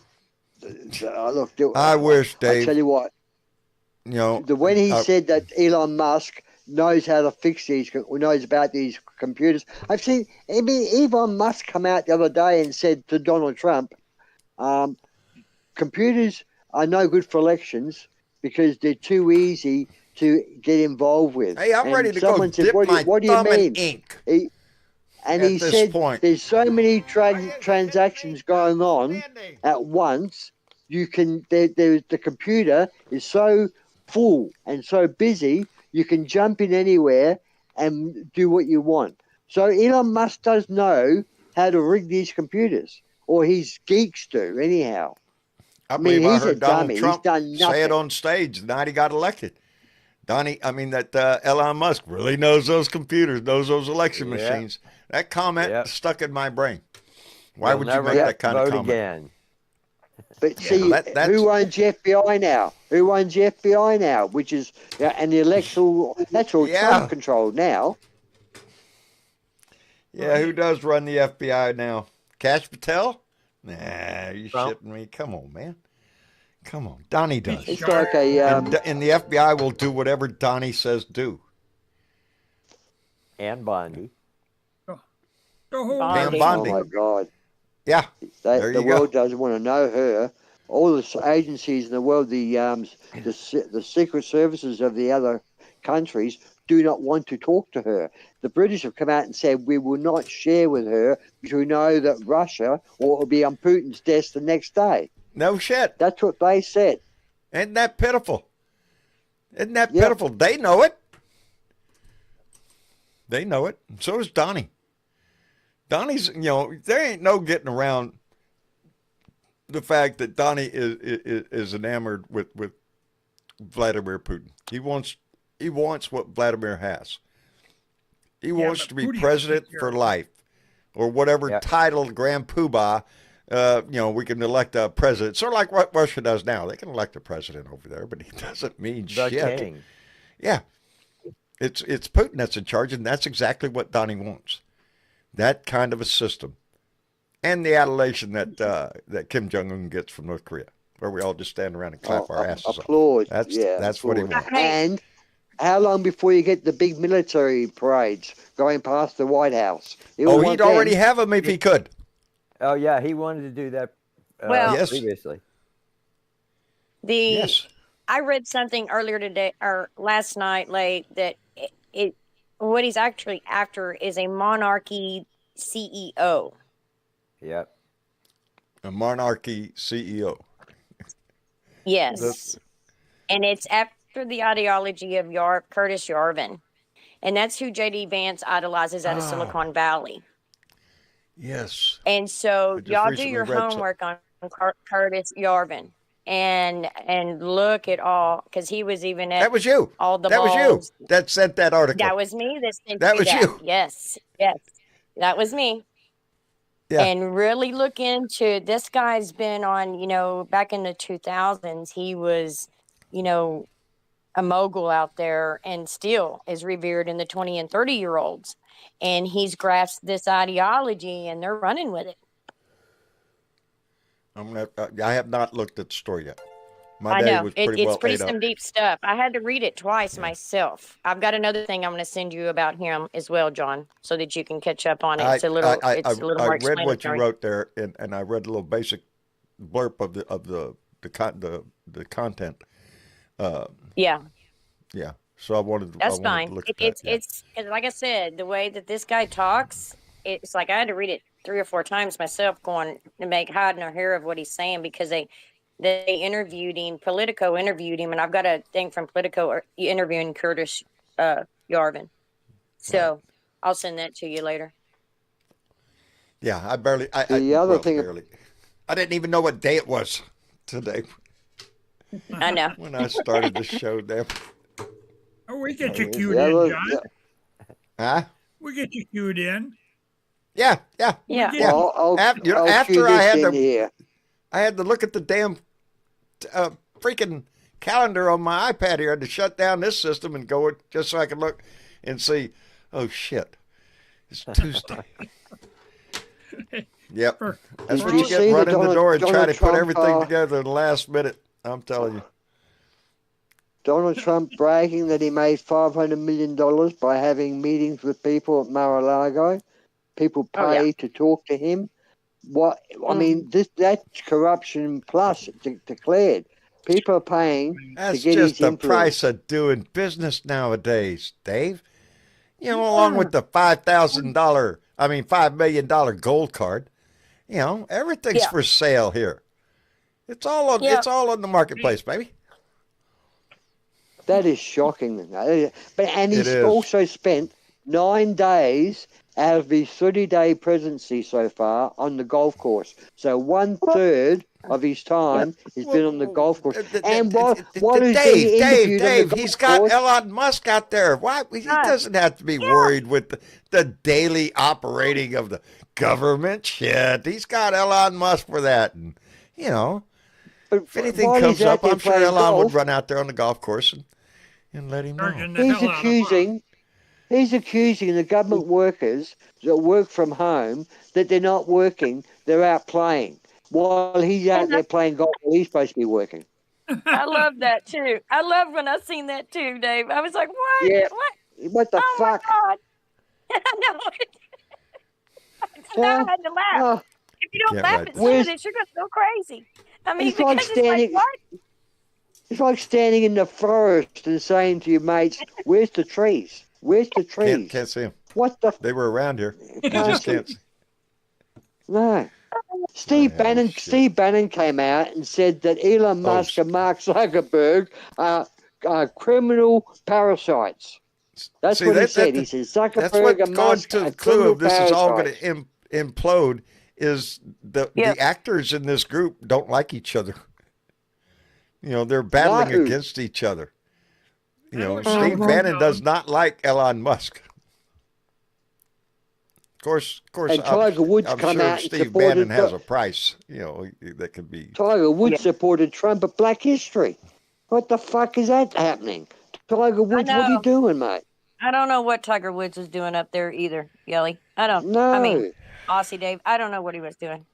I wish, I Dave, tell you what, when he uh, said that Elon Musk knows how to fix these, knows about these computers. I've seen, I mean, Elon Musk come out the other day and said to Donald Trump, computers are no good for elections because they're too easy to get involved with. Hey, I'm and ready to go someone said, dip my what do you thumb in mean? ink. He at this said point. there's so many transactions going on at once. You can the computer is so full and so busy. You can jump in anywhere and do what you want. So Elon Musk does know how to rig these computers, or his geeks do anyhow. I believe I he's a heard Donald dummy. Trump He's done say it nothing. on stage the night he got elected. Elon Musk really knows those computers, knows those election machines. That comment stuck in my brain. Why would you make that kind of comment? Again. But see, who owns the FBI now? Who owns the FBI now? Which is, and the electoral, that's all Trump controlled now. Yeah, who does run the FBI now? Cash Patel? Nah, you shitting me? Come on, man. Come on. Donnie does. It's like a... and the FBI will do whatever Donnie says do. And Bondi. Bondi. Oh, my God. Yeah, the world doesn't want to know her. All the agencies in the world, the secret services of the other countries do not want to talk to her. The British have come out and said, we will not share with her because we know that Russia will be on Putin's desk the next day. No shit. That's what they said. Isn't that pitiful? Isn't that pitiful? They know it. They know it. So does Donnie. Donnie's, there ain't no getting around the fact that Donnie is enamored with Vladimir Putin. He wants what Vladimir has. He wants to be Putin president for life, or whatever title, Grand Poobah. We can elect a president, sort of like what Russia does now. They can elect a president over there, but he doesn't mean shit. King. Yeah, it's Putin that's in charge, and that's exactly what Donnie wants. That kind of a system, and the adulation that Kim Jong-un gets from North Korea, where we all just stand around and clap our asses applaud. off. That's what he wants. And how long before you get the big military parades going past the White House? He'd already have them if he could. Oh yeah, he wanted to do that. Previously. I read something earlier today or last night late that what he's actually after is a monarchy CEO. Yep. A monarchy CEO. Yes. And it's after the ideology of Curtis Yarvin. And that's who J.D. Vance idolizes out of Silicon Valley. Yes. And so y'all do your homework on Curtis Yarvin. And look at all, because he was even at that was you. All the that balls. Was you that sent that article. That was me that sent that. Was you. Yes, that was me. Yeah. And really look into this guy's been on. Back in the 2000s, he was, a mogul out there, and still is revered in the 20 and 30-year-olds. And he's grasped this ideology, and they're running with it. I have not looked at the story yet. I know it's pretty some deep stuff. I had to read it twice myself. I've got another thing I'm going to send you about him as well, John, so that you can catch up on it. It's a little more I read what you wrote there, and I read a little basic blurb of the content. Yeah. So I wanted. That's fine. To look at it's like I said, the way that this guy talks, it's like I had to read it 3 or 4 times myself, going to make hide nor hair of what he's saying, because they interviewed him. Politico interviewed him, and I've got a thing from Politico interviewing Curtis Yarvin. So I'll send that to you later. Yeah, I barely. I didn't even know what day it was today. I know. When I started the show there. Oh, we get you queued in, John. Huh? We get you queued in. Yeah. I'll after I had to look at the damn freaking calendar on my iPad here. I had to shut down this system and go just so I could look and see. Oh shit! It's Tuesday. Yep. That's what you get running the door and try to put everything together in the last minute. I'm telling you. Donald Trump bragging that he made $500 million by having meetings with people at Mar-a-Lago. People Oh yeah. pay to talk to him. What I mean, that's corruption plus declared. People are paying That's to get just his the influence. price of doing business nowadays, Dave. You know, along with the $5 million gold card. You know, everything's Yeah. for sale here. It's all on. Yeah. It's all on the marketplace, baby. That is shocking. And It he's is. also spent 9 days out of his 30-day presidency so far on the golf course. So 1/3 of his time has been on the golf course. And while he's being interviewed on the Dave, golf he's got course, Elon Musk out there. Why? He doesn't have to be worried with the daily operating of the government shit. He's got Elon Musk for that. And, you know, but if anything while comes he's out up, there I'm sure playing Elon would golf, run out there on the golf course and let him know. Charging the he's hell out of accusing the government workers that work from home that they're not working, they're out playing. While he's out there playing golf, he's supposed to be working. I love that too. I love when I seen that too, Dave. I was like, what? Yeah. What? What the Oh fuck? my God. I know. I had to laugh. Oh, If you don't Can't laugh write at that. some of this, you're going to go crazy. I mean, It's like because standing- it's like, what? it's like standing in the forest and saying to your mates, "Where's the trees? Where's the trees? Can't see him. What the? They were around here. You Can't just see. can't. No." Steve Oh, Bannon. shit. Steve Bannon came out and said that Elon Musk and Mark Zuckerberg are criminal parasites. That's See, what he said. He said That's Zuckerberg what's and going Musk to are the clue criminal of this is all going parasites. to implode. Is the Yeah. actors in this group don't like each other? You know, they're battling No. against each other. You know, Mhm. Steve Bannon does not like Elon Musk. Of course, And Tiger Woods I'm come sure out and Steve supported Bannon has Tru- a price. You know, that could be. Tiger Woods supported Trump at Black History. What the fuck is that happening? Tiger Woods, what are you know. doing, mate? I don't know what Tiger Woods is doing up there either, Yelly. I don't. No. I mean, Aussie Dave, I don't know what he was doing.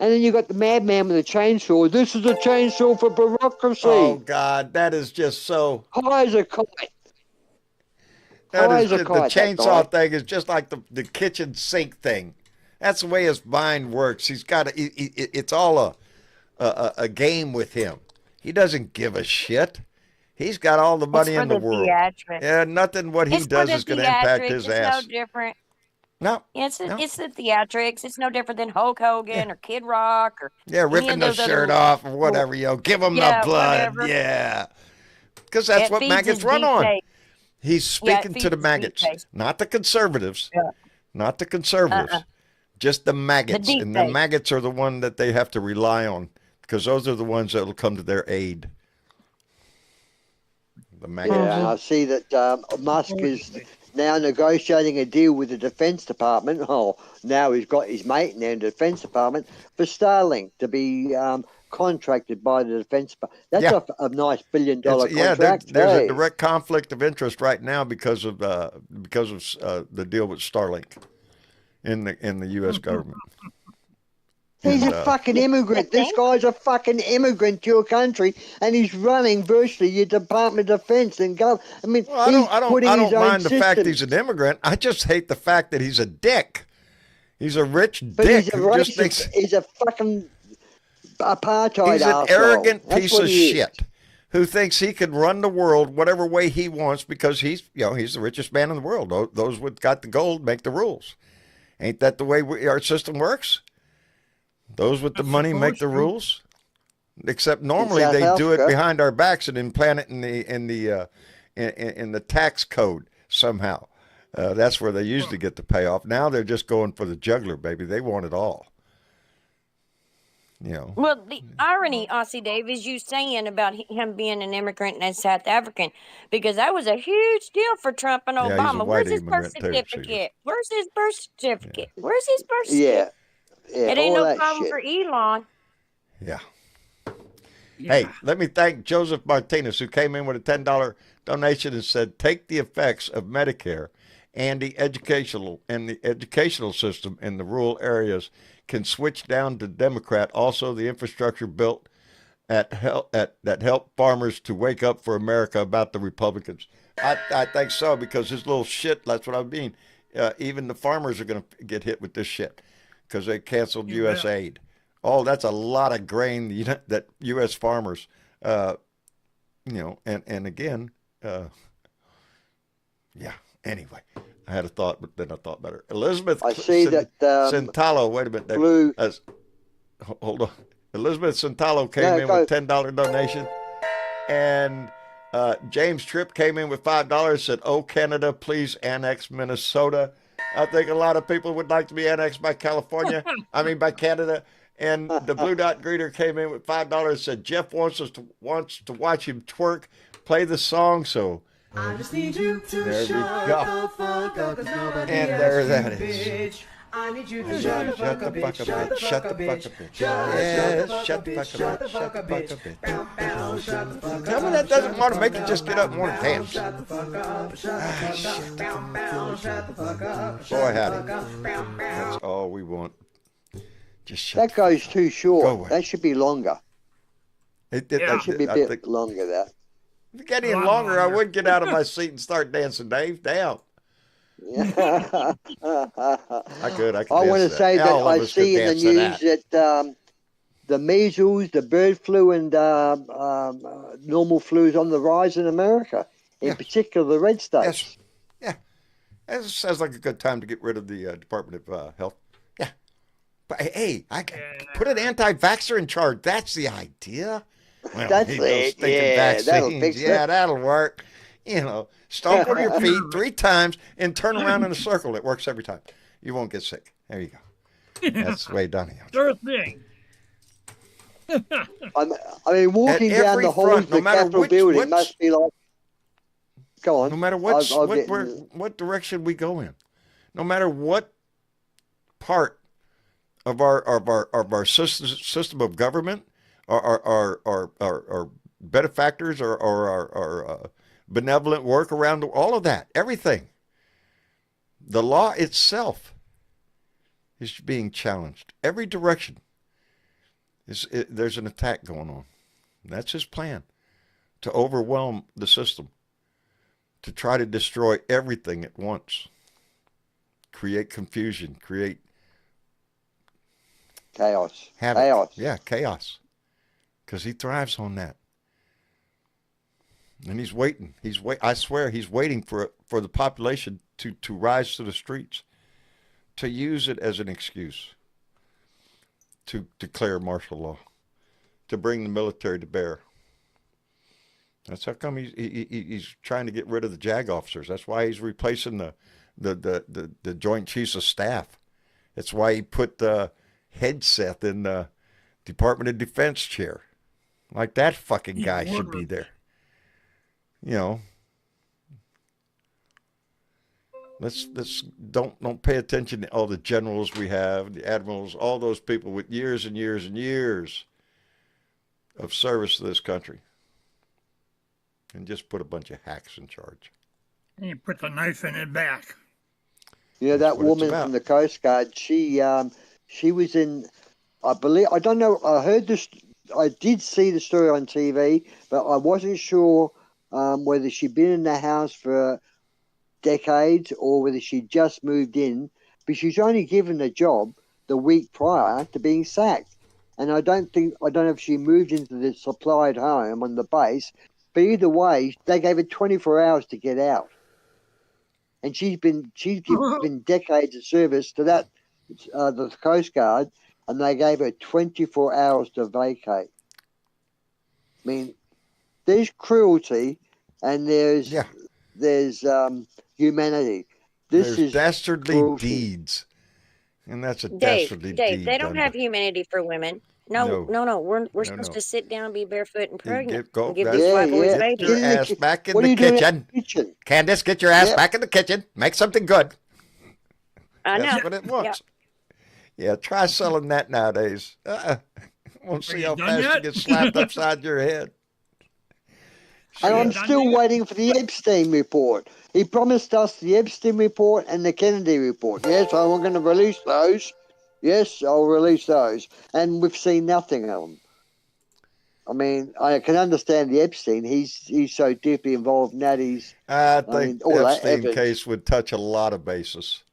And then you got the madman with a chainsaw. This is a chainsaw for bureaucracy. Oh God, that is just so. High as a kite. That High is as a just, the kite, that chainsaw guy. thing is just like the kitchen sink thing. That's the way his mind works. He's got it's all a game with him. He doesn't give a shit. He's got all the money It's for in the the world. theatrics. Yeah, nothing what he It's for does the is going to impact theatrics. his It's ass. no different. No. It's No. it's the theatrics. It's no different than Hulk Hogan or Kid Rock or Yeah, any ripping of the those shirt other. off or whatever, you know. Give him Yeah, the blood. whatever. Yeah. Because that's It what feeds maggots his run deep on. taste. He's Yeah, it speaking to feeds the his deep maggots, taste. not the conservatives. Yeah. Not the conservatives. Just the maggots. deep And the taste. maggots are the one that they have to rely on because those are the ones that will come to their aid. The maggots. Yeah, and I see that Musk is now negotiating a deal with the Defense Department. Oh, now he's got his mate in there in the Defense Department for Starlink to be contracted by the Defense Department. That's Yeah. a nice $1 billion contract. There's hey. a direct conflict of interest right now because of the deal with Starlink in the U.S. government. He's And, a fucking immigrant. This guy's a fucking immigrant to your country, and he's running virtually your Department of Defense and I mean, Well, he's I putting his don't own mind the fact systems. he's an immigrant. I just hate the fact that he's a dick. He's a rich But dick he's a who just racist. thinks He's a fucking apartheid he's an arsehole. arrogant That's piece what of he is. shit who thinks he can run the world whatever way he wants because he's the richest man in the world. Those with got the gold make the rules. Ain't that the way our system works? Those with the money make the rules. Except normally South they do it Africa. behind our backs and implant it in the tax code somehow. That's where they usually get the payoff. Now they're just going for the juggler, baby. They want it all. You know. Well, the irony, Aussie Dave, is you saying about him being an immigrant and a South African, because that was a huge deal for Trump and Yeah, he's a Obama. white Where's his birth immigrant too, Caesar. certificate? Where's his birth certificate? Where's his birth certificate? Yeah, It ain't all no that problem shit. for Elon. Yeah. Yeah. Hey, let me thank Joseph Martinez, who came in with a $10 donation and said, take the effects of Medicare and the educational system in the rural areas can switch down to Democrat. Also, the infrastructure built that help farmers to wake up for America about the Republicans? I think so, because this little shit, that's what I mean. Even the farmers are going to get hit with this shit because they canceled U.S. aid. Oh, that's a lot of grain that U.S. farmers, and again, yeah. Anyway, I had a thought, but then I thought better. Elizabeth I see that Centalo. Wait a minute. Blue. Hold on. Elizabeth Centalo came in with $10 donation, and James Tripp came in with $5. Said, "Oh Canada, please annex Minnesota." I think a lot of people would like to be annexed by California. By Canada. And the Blue Dot Greeter came in with $5. Said Jeff wants to watch him twerk, play the song. So I just need you to there we go. And there that is. I need you to Shut the fuck up, bitch. Shut the fuck up, bitch. Yes, shut the fuck up, bitch. Shut the fuck up, bitch. Tell me that doesn't want to make you just get up and want to dance. Shit. Boy, howdy. That's all we want. Just shut That goes too Go short. away. That should be longer. It That should be a bit longer, that. If it got any longer, I would get out of my seat and start dancing, Dave. Down. I could. I want to say that I see in the news that the measles, the bird flu, and normal flu is on the rise in America, in particular the red states. Yes. Yeah. It sounds like a good time to get rid of the Department of Health. Yeah. But hey, I put an anti-vaxxer in charge. That's the idea. Well, That's it. Yeah, that'll fix it. Yeah, that'll work. Stomp on your feet 3 times and turn around in a circle. It works every time. You won't get sick. There you go. That's the way done here. Sure thing. Walking down the halls of the Capitol building must be like. Go on. No matter what direction we go in, no matter what part of our system of government, our benefactors, or our benevolent work around all of that, everything. The law itself is being challenged. Every direction there's an attack going on. That's his plan, to overwhelm the system, to try to destroy everything at once, create confusion, create chaos. Havoc. Chaos. Yeah, chaos. Because he thrives on that. And he's waiting. I swear he's waiting for the population to rise to the streets, to use it as an excuse to declare martial law, to bring the military to bear. That's how come he's trying to get rid of the JAG officers. That's why he's replacing the Joint Chiefs of Staff. That's why he put Hegseth in the Department of Defense chair. Like, that fucking guy should be there. Let's don't pay attention to all the generals we have, the admirals, all those people with years and years and years of service to this country, and just put a bunch of hacks in charge. And you put the knife in his back. That woman from the Coast Guard, she was in, I believe, I don't know, I heard this, I did see the story on TV, but I wasn't sure whether she'd been in the house for decades or whether she just moved in, but she's only given the job the week prior to being sacked. And I don't know if she moved into the supplied home on the base, but either way, they gave her 24 hours to get out. And she's given decades of service to that, the Coast Guard, and they gave her 24 hours to vacate. I mean, there's cruelty and there's humanity. There's dastardly cruelty. Deeds. And that's a dastardly deed. They don't have humanity for women. No. We're supposed to sit down, be barefoot and pregnant. And give these white boys babies. Get your ass back in the kitchen. Candace, get your ass back in the kitchen. Make something good. I know. That's what it wants. Yeah, try selling that nowadays. We'll see how fast you get slapped upside your head. And I'm still waiting for the Epstein report. He promised us the Epstein report and the Kennedy report. Yes, I'm going to release those. Yes, I'll release those. And we've seen nothing of them. I mean, I can understand the Epstein. He's so deeply involved in that. I I think mean, all that Epstein evidence. case would touch a lot of bases.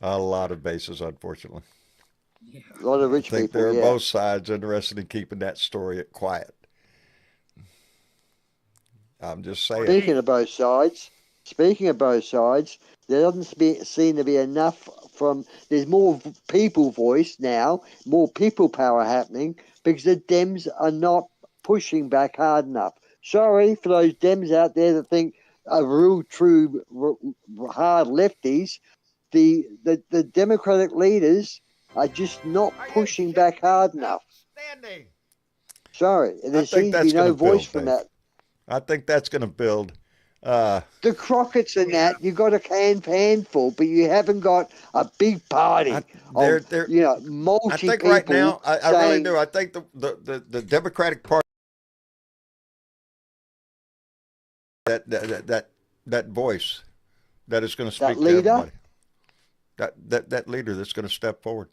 A lot of bases, unfortunately. A lot of I rich think people. there are Yeah. both sides interested in keeping that story quiet. I'm just saying. Speaking of both sides, there doesn't seem to be enough from. There's more people voice now, more people power happening because the Dems are not pushing back hard enough. Sorry for those Dems out there that think are real, true, hard lefties. The Democratic leaders are just not pushing back hard enough. Standing. Sorry, I there think seems to that's be no going to voice build, from Dave. that. I think that's going to build. The Crockett's and that, you got a handful, but you haven't got a big party of, multi I think people right now, I really saying, do. I think the Democratic Party, that voice that is going to speak that to leader, everybody, that leader that's going to step forward.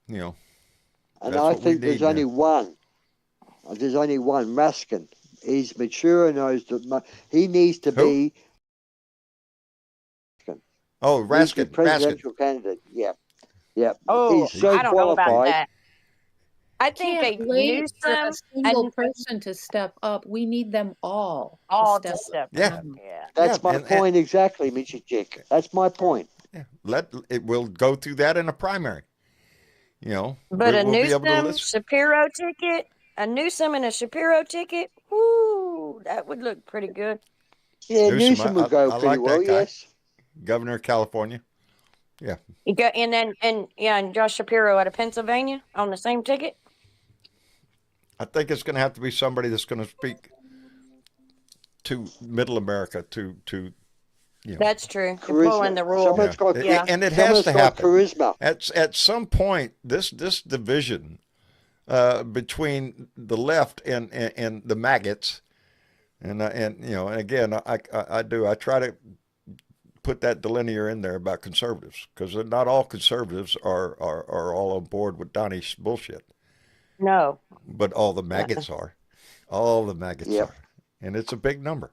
and that's I what we think there's need only now. one. There's only one, Raskin. He's mature, knows that he needs to Who? be. Oh, He's the Raskin. presidential candidate. Yeah. Oh, He's so I don't know about qualified. that. I think Can't a wait for a Newsom single and person to step up. We need them all all to to step up. step Yeah. up. Yeah. That's my and point exactly, Mitchy Chick. That's my point. it will go through that in a primary. But a we'll be able to Newsom listen. Shapiro ticket, a Newsom and a Shapiro ticket, whoo, that would look pretty good. Yeah, Newsom, Newsom would go I pretty like well. that guy. Yes. Governor of California. Yeah. You go and Josh Shapiro out of Pennsylvania on the same ticket. I think it's going to have to be somebody that's going to speak to Middle America, to That's true. You're Charisma. pulling the rule. Someone's got, and it has to happen. Charisma. At some point, this division between the left and the maggots, and again, I try to put that delineator in there about conservatives, because not all conservatives are all on board with Donnie's bullshit. No. But all the maggots are. All the maggots Yep. are. And it's a big number.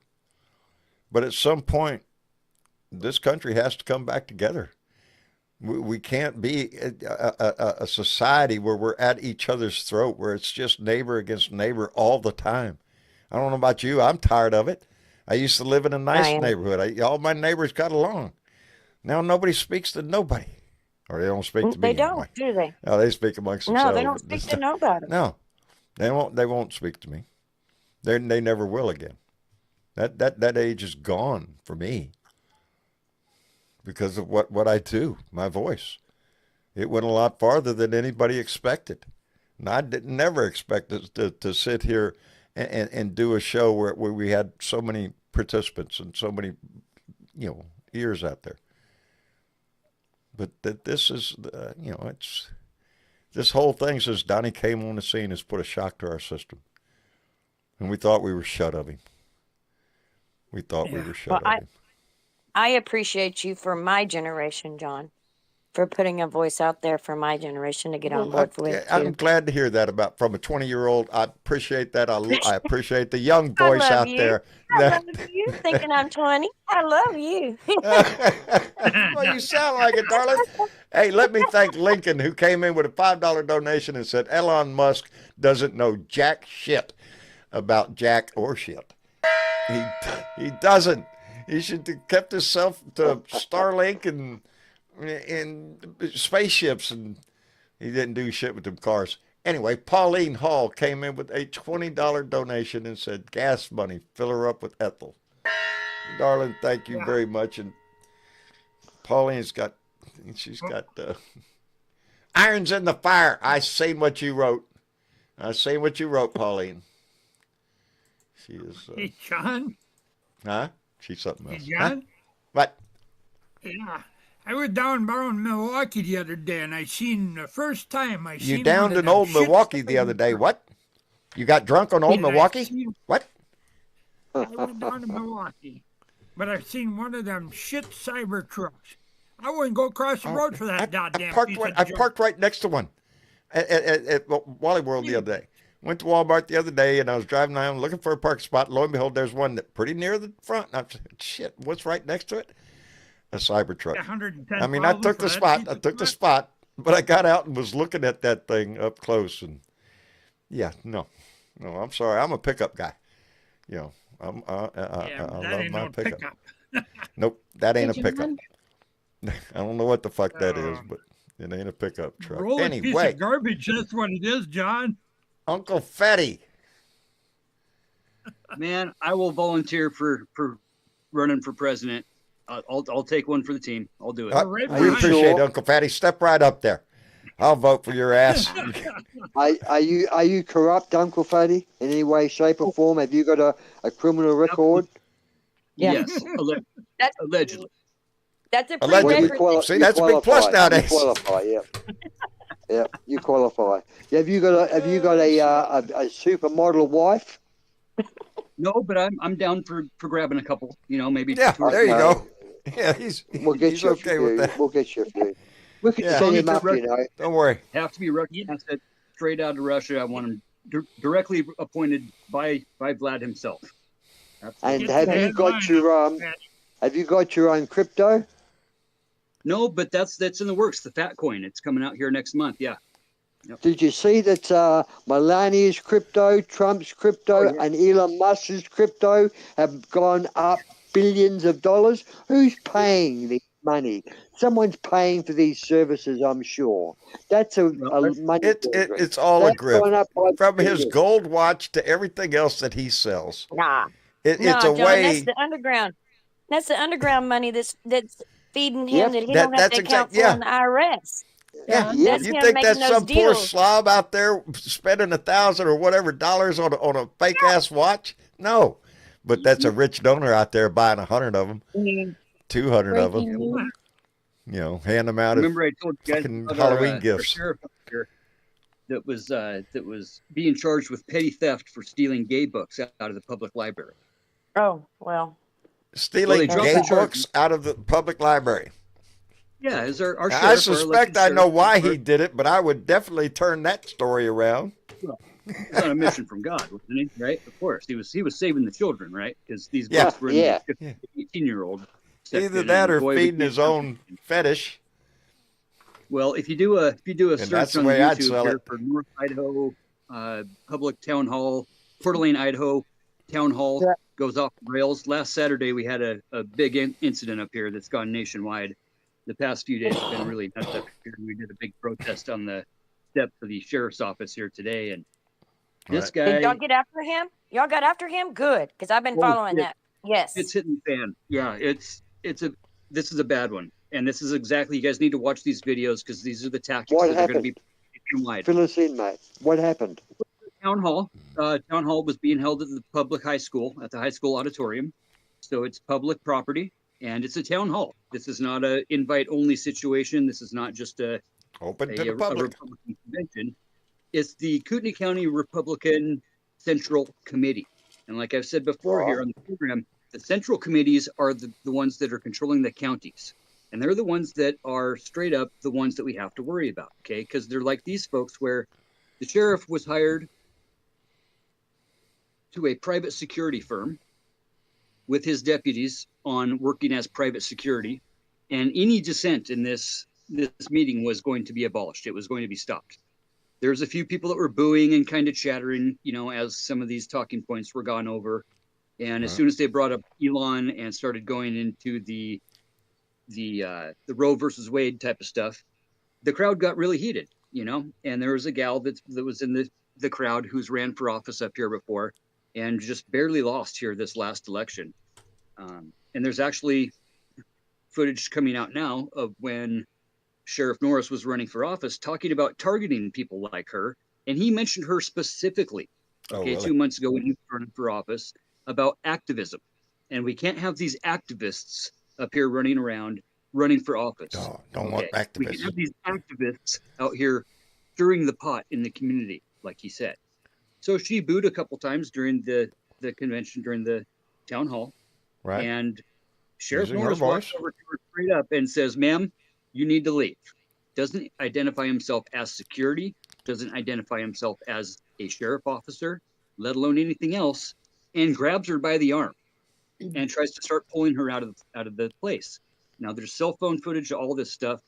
But at some point, this country has to come back together. We can't be a society where we're at each other's throat, where it's just neighbor against neighbor all the time. I don't know about you. I'm tired of it. I used to live in a nice neighborhood. All my neighbors got along. Now nobody speaks to nobody. Or they don't speak to me. They don't, anyway. do they? No, they speak amongst themselves. No, they don't speak to nobody. No, they won't speak to me. They never will again. That age is gone for me because of what I do, my voice. It went a lot farther than anybody expected. And I never expect to sit here and do a show where we had so many participants and so many ears out there. But this is, it's this whole thing since Donnie came on the scene has put a shock to our system. And we thought we were shut of him. We thought we were shut of him. I appreciate you for my generation, John, for putting a voice out there for my generation to get on board with. I'm glad to hear that from a 20-year-old. I appreciate that. I appreciate the young voice out there. I love you thinking I'm 20. I love you. Well, you sound like it, darling. Hey, let me thank Lincoln, who came in with a $5 donation and said Elon Musk doesn't know jack shit about jack or shit. He doesn't. He should have kept himself to Starlink and spaceships, and he didn't do shit with them cars. Anyway, Pauline Hall came in with a $20 donation and said, gas money, fill her up with Ethel. Darling, thank you very much. And Pauline's got irons in the fire. I seen what you wrote. Pauline. She is. Hey, John. Huh? She's something else. Hey, John. Huh? What? Yeah. I was down in Milwaukee the other day, and I seen the first time I seen. You downed in old Milwaukee the other day. What? You got drunk on old Milwaukee? What? I was down in Milwaukee, but I seen one of them shit cyber trucks. I wouldn't go across the road for that goddamn piece of I parked right next to one at Wally World the other day. Went to Walmart the other day, and I was driving around looking for a parking spot. Lo and behold, there's one that pretty near the front. And I said, shit, what's right next to it? A Cybertruck. 110,000 I mean, I took the for that spot. piece I of took the crap? spot, but I got out and was looking at that thing up close. And yeah, no, I'm sorry. I'm a pickup guy. You know, Yeah, I but that love ain't my no pickup. pickup. Nope, that ain't Hey, a pickup. John, I don't know what the fuck that is, Uh, but it ain't a pickup truck. Rolling piece Anyway, of garbage, that's what it is, John. Uncle Fetty. Man, I will volunteer for running for president. I'll take one for the team. I'll do it. We're right We you behind appreciate it, sure? Uncle Fatty. Step right up there. I'll vote for your ass. Are you corrupt, Uncle Fatty, in any way, shape, or form? Have you got a criminal record? Yes, That's allegedly. that's a Allegedly. prerequisite. See, that's a big plus nowadays. You qualify, yeah. Yeah, you qualify. Have you got a supermodel wife? No, but I'm down for grabbing a couple. You know, maybe Yeah, two or there you three. go. Yeah, We'll get he's you okay a with few. that. We'll get you a few. We could Yeah. send him Long up, as you know. Don't worry. Have to be Russian. I said straight out of Russia. I want him directly appointed by Vlad himself. Absolutely. And have you got your own crypto? No, but that's in the works. The fat coin. It's coming out here next month. Yeah. Did you see that Melania's crypto, Trump's crypto, and Elon Musk's crypto have gone up billions of dollars? Who's paying the money? Someone's paying for these services, I'm sure. That's a money. It's all a That's gone grip. up by From his billions. gold watch to everything else that he sells. Nah, It's nah, a John, way. that's the underground. That's the underground money that's feeding him Yep. that he don't have That's to account exact- yeah. for in the IRS. Yeah, Yeah. That's you him think making that's those some poor deals. slob out there spending $1,000 or whatever dollars on a fake ass watch? No, but that's a rich donor out there buying 100 of them, 200 of them. breaking news. You know, hand them out as Remember, I told you guys fucking about Halloween our gifts. sheriff up here that was being charged with petty theft for stealing gay books out of the public library. Oh, well. Stealing they dropped gay the charge. books out of the public library. Yeah, is our Now, sheriff? I our suspect elected I know sheriff, why he did it, but I would definitely turn that story around. was on a mission from God, wasn't he? Right? Of course, he was saving the children, right? Because these Yeah, books were in yeah. the 18-year-old. Either that or feeding his own fetish. Well, if you do a that's search the on way I'd YouTube sell here it. for North Idaho Public Town Hall, Coeur d'Alene, Idaho Town Hall Yeah. goes off the rails. Last Saturday we had a big incident up here that's gone nationwide. The past few days have been really nuts up here. We did a big protest on the steps of the sheriff's office here today, and this Right. Did y'all guy, get after him? Y'all got after him? Good, because I've been Oh, following yeah. that. Yes. it's hitting the fan. Yeah, this is a bad one, and this is exactly, you guys need to watch these videos because these are the tactics What that are going to happened? be nationwide. Fill us in, mate. What happened? Town hall was being held at the public high school, at the high school auditorium. So it's public property and it's a town hall. This is not a invite only situation. This is not just a Open to the a public. Republican convention. It's the Kootenai County Republican Central Committee. And like I've said before here on the program, the central committees are the ones that are controlling the counties. And they're the ones that are straight up the ones that we have to worry about, okay? Because they're like these folks where the sheriff was hired to a private security firm with his deputies on working as private security. And any dissent in this meeting was going to be abolished. It was going to be stopped. There's a few people that were booing and kind of chattering, you know, as some of these talking points were gone over. And as soon as they brought up Elon and started going into the Roe versus Wade type of stuff, the crowd got really heated, you know. And there was a gal that was in the crowd who's ran for office up here before and just barely lost here this last election. And there's actually footage coming out now of when Sheriff Norris was running for office, talking about targeting people like her. And he mentioned her specifically, Really? 2 months ago when he was running for office, about activism. And we can't have these activists up here running around, running for office. No, don't want We can activists. have these activists out here stirring the pot in the community, like he said. So she booed a couple times during the convention, during the town hall. Right. And Sheriff Using her Norris walks voice. over to her straight up and says, "Ma'am, you need to leave." Doesn't identify himself as security, doesn't identify himself as a sheriff officer, let alone anything else, and grabs her by the arm and tries to start pulling her out of the place. Now there's cell phone footage of all this stuff.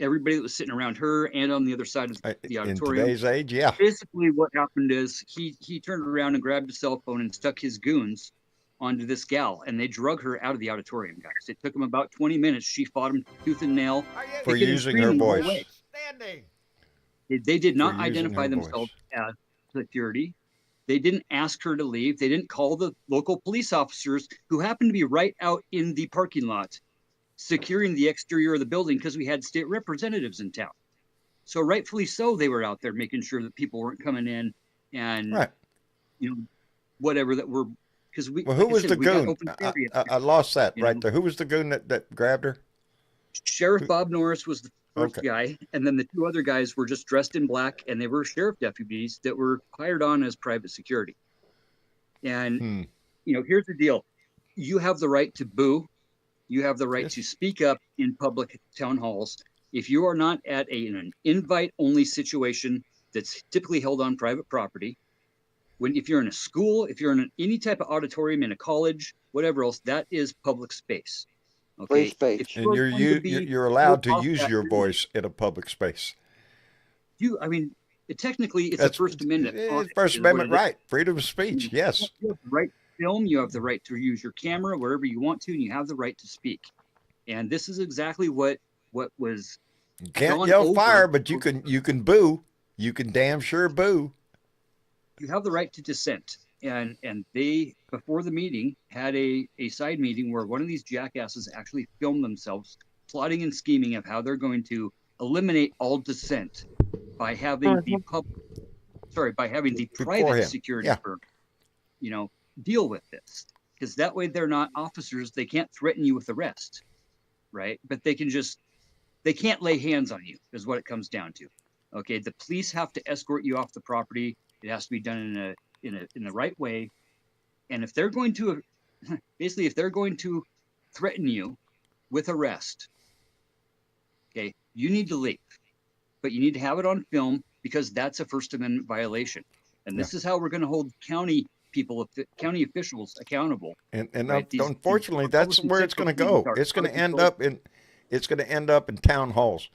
Everybody that was sitting around her and on the other side of the auditorium. In today's age, yeah. Basically, what happened is he turned around and grabbed a cell phone and stuck his goons onto this gal, and they drug her out of the auditorium, guys. It took them about 20 minutes. She fought him tooth and nail For using her voice. They did not For using identify her themselves as security. They didn't ask her to leave. They didn't call the local police officers who happened to be right out in the parking lot securing the exterior of the building because we had state representatives in town. So rightfully so, they were out there making sure that people weren't coming in and, whatever that were, because we. Well, who was the goon? I lost that right know? there. Who was the goon that grabbed her? Sheriff Bob Norris was the first guy, and then the two other guys were just dressed in black, and they were sheriff deputies that were hired on as private security. And, here's the deal. You have the right to boo. You have the right to speak up in public town halls. If you are not at an invite-only situation that's typically held on private property, if you're in a school, if you're in any type of auditorium in a college, whatever else, that is public space. Okay, space. And you're allowed to use your voice in a public space. Technically, it's a First Amendment. First Amendment right, freedom of speech. Yes. You have the right to film. You have the right to use your camera wherever you want to, and you have the right to speak. And this is exactly what was. You can't yell fire, but you can boo. You can damn sure boo. You have the right to dissent. And they, before the meeting, had a side meeting where one of these jackasses actually filmed themselves plotting and scheming of how they're going to eliminate all dissent by having the private security firm, deal with this. Because that way they're not officers. They can't threaten you with arrest, right? But they can't lay hands on you is what it comes down to. Okay, the police have to escort you off the property. It has to be done in the right way. And if they're going to threaten you with arrest, okay, you need to leave. But you need to have it on film because that's a First Amendment violation. And this is how we're going to hold county officials accountable. And right? Unfortunately, that's where it's going to go. It's going to end up in town halls,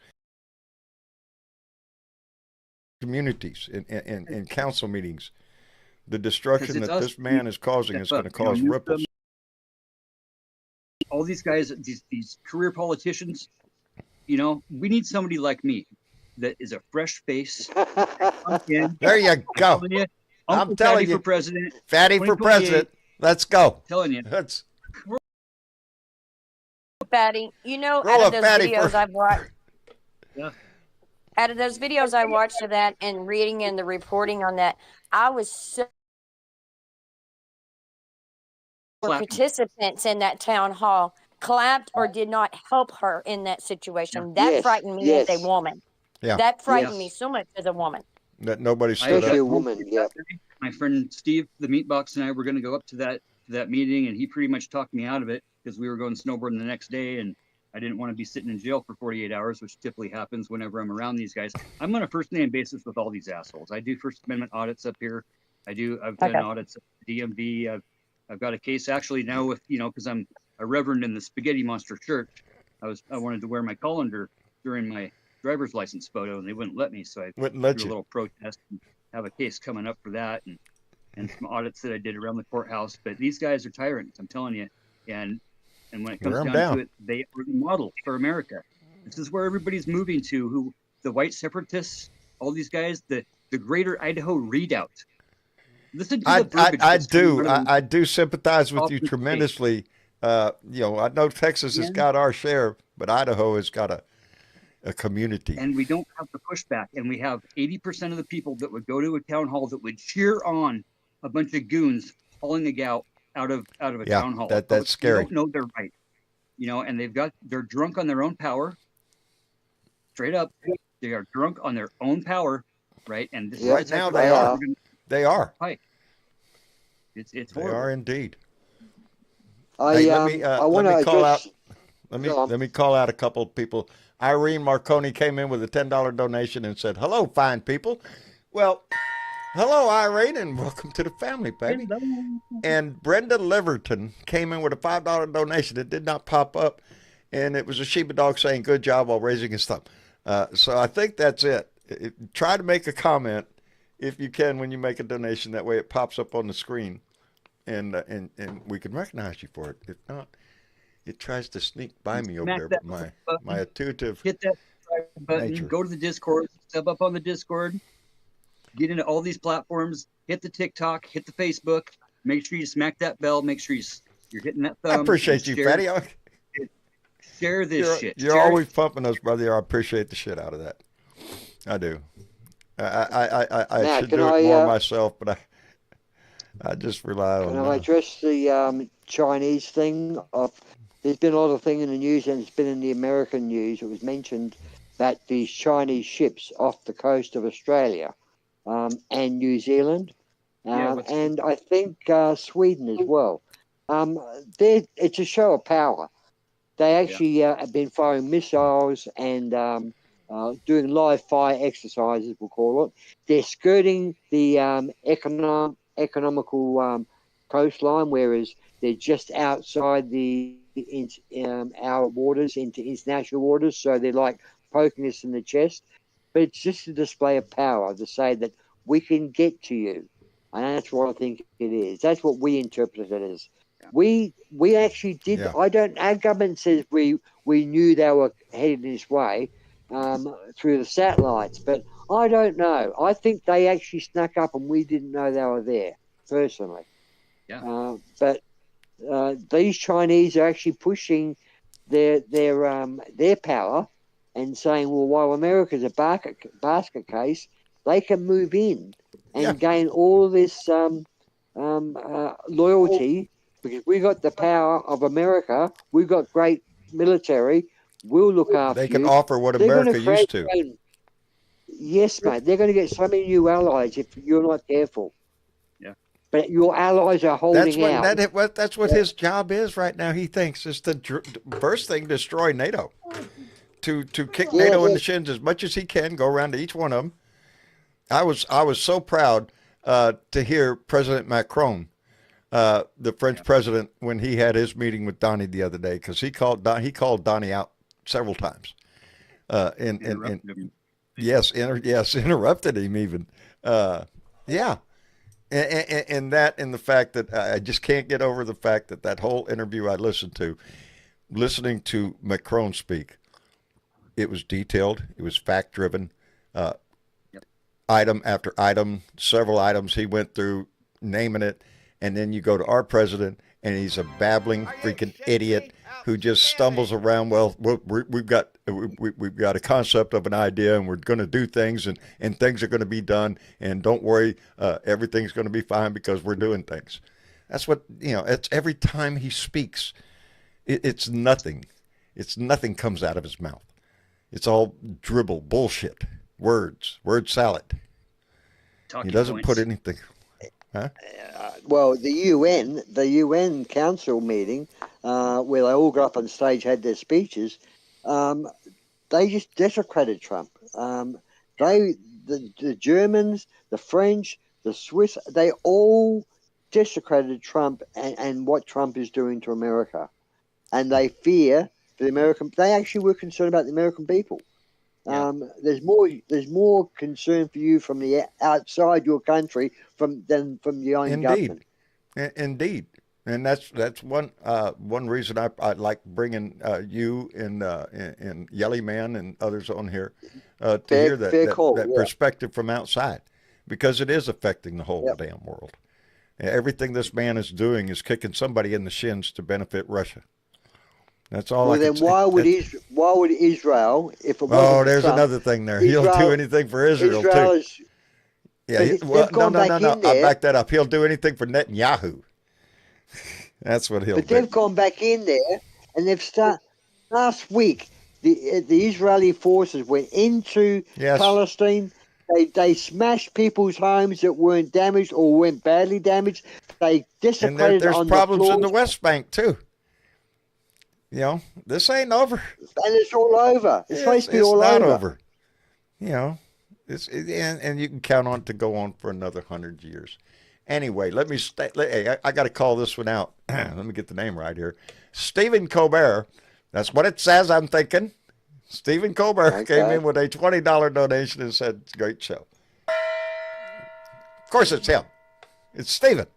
communities, in council meetings. The destruction that this man is causing is going to cause ripples. All these guys, these career politicians, we need somebody like me that is a fresh face. There you go. I'm telling you, for president. Fatty for president. Let's go. I'm telling you. Let's. Fatty, out of those videos I've watched. Yeah. Out of those videos I watched of that and reading and the reporting on that, I was so participants in that town hall clapped or did not help her in that situation. That frightened me as a woman. Yeah. That frightened me so much as a woman. That nobody stood up. A woman, My friend Steve, the Meatbox, and I were going to go up to that meeting, and he pretty much talked me out of it because we were going snowboarding the next day, and I didn't want to be sitting in jail for 48 hours, which typically happens whenever I'm around these guys. I'm on a first name basis with all these assholes. I do First Amendment audits up here. I've done audits at DMV. I've got a case actually now with, because I'm a reverend in the Spaghetti Monster Church. I wanted to wear my colander during my driver's license photo, and they wouldn't let me. So I wouldn't do let a you. little protest and have a case coming up for that, and some audits that I did around the courthouse. But these guys are tyrants, I'm telling you. And when it comes down to it, they are the model for America. This is where everybody's moving to. Who the white separatists, all these guys, the Greater Idaho Redoubt. Listen to I do sympathize with you tremendously. I know Texas has got our share, but Idaho has got a community. And we don't have the pushback. And we have 80% of the people that would go to a town hall that would cheer on a bunch of goons hauling a gal out of a town hall. That's scary. They don't know they're right. And they're drunk on their own power. Straight up, they are drunk on their own power, right? And this right now they are. They are. It's they horrible. are indeed. Let me call out a couple of people. Irene Marconi came in with a $10 donation and said, "Hello, fine people." Well, Hello, Irene, and welcome to the family, baby. And Brenda Liverton came in with a $5 donation. It did not pop up, and it was a Sheba dog saying "good job" while raising his thumb. So I think that's it. Try to make a comment if you can when you make a donation. That way, it pops up on the screen, and we can recognize you for it. If not, it tries to sneak by me over Smack there. that But button. my intuitive Hit that subscribe button. nature. Go to the Discord. Step up on the Discord. Get into all these platforms. Hit the TikTok. Hit the Facebook. Make sure you smack that bell. Make sure you're hitting that thumb. I appreciate you, share, Fatty. Share this shit. You're Share always pumping us, brother. I appreciate the shit out of that. I do. I Now, should can do it I, more myself, but I just rely Can on. I address the Chinese thing? There's been a lot of thing in the news, and it's been in the American news. It was mentioned that these Chinese ships off the coast of Australia and New Zealand, and I think Sweden as well. It's a show of power. They actually have been firing missiles and doing live fire exercises, we'll call it. They're skirting the economical coastline, whereas they're just outside our waters into international waters. So they're like poking us in the chest. But it's just a display of power to say that we can get to you. And that's what I think it is. That's what we interpret it as. We actually did. Yeah. Our government says we knew they were headed this way through the satellites, but I don't know. I think they actually snuck up and we didn't know they were there personally. Yeah. But these Chinese are actually pushing their power and saying, well, while America's a basket case, they can move in and gain all of this loyalty. Because we got the power of America, we've got great military, we'll look after you. They can offer what America used to. Yes, mate. They're going to get so many new allies if you're not careful. Yeah. But your allies are holding out. That's what his job is right now. He thinks is to first thing destroy NATO, to kick NATO in the shins as much as he can. Go around to each one of them. I was so proud to hear President Macron, the French president, when he had his meeting with Donnie the other day, because he called Donnie out several times, interrupted him even, and the fact that I just can't get over the fact that whole interview I listening to Macron speak, it was detailed, it was fact driven, item after item, several items he went through, naming it. And then you go to our president, and he's a babbling freaking idiot who just stumbles around. Well, we've got a concept of an idea, and we're going to do things, and things are going to be done. And don't worry, everything's going to be fine because we're doing things. That's what It's every time he speaks, it's nothing. It's nothing comes out of his mouth. It's all dribble, bullshit, word salad. He doesn't put anything. Huh? Well, the UN Council meeting, where they all got up on stage, had their speeches, they just desecrated Trump. The Germans, the French, the Swiss, they all desecrated Trump and what Trump is doing to America. And they fear the American. They actually were concerned about the American people. There's more concern for you from the outside your country than from your own government. Indeed, and that's one reason I like bringing you and Yelly Man and others on here to hear that perspective from outside, because it is affecting the whole damn world. Everything this man is doing is kicking somebody in the shins to benefit Russia. That's all. Well, then why would Israel, if it wasn't Oh, there's Trump, another thing there. He'll do anything for Israel too. Yeah, no. I back that up. He'll do anything for Netanyahu. That's what he'll do. But they've gone back in there, and they've started. Last week, the Israeli forces went into Palestine. They smashed people's homes that weren't damaged or weren't badly damaged. They desecrated and there's on problems the in the West Bank too. This ain't over. And it's all over. It's supposed to be all not over. over. And you can count on it to go on for another 100 years. Anyway, hey, I got to call this one out. Let me get the name right here. Stephen Colbert. That's what it says, I'm thinking. Stephen Colbert came in with a $20 donation and said, great show. Of course it's him. It's Stephen.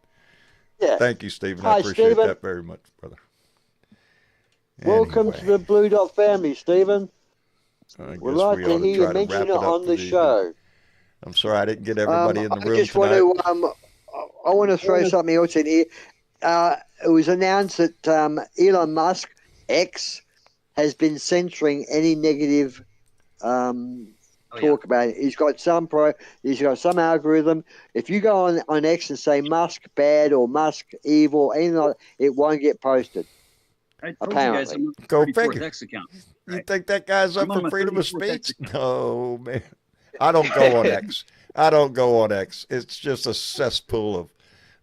Yeah. Thank you, Stephen. Hi, I appreciate Stephen. that very much, brother. Welcome to the Blue Dot family, Stephen. We'd like to hear you mention it on the show. I'm sorry I didn't get everybody in the room I just tonight. I want to throw something else in here. It was announced that Elon Musk, X, has been censoring any negative talk about it. He's got some algorithm. If you go on X and say Musk bad or Musk evil, anything like that, it won't get posted. Apparently. Go figure. X account. You think that guy's up for freedom of speech? No, man. I don't go on X. I don't go on X. It's just a cesspool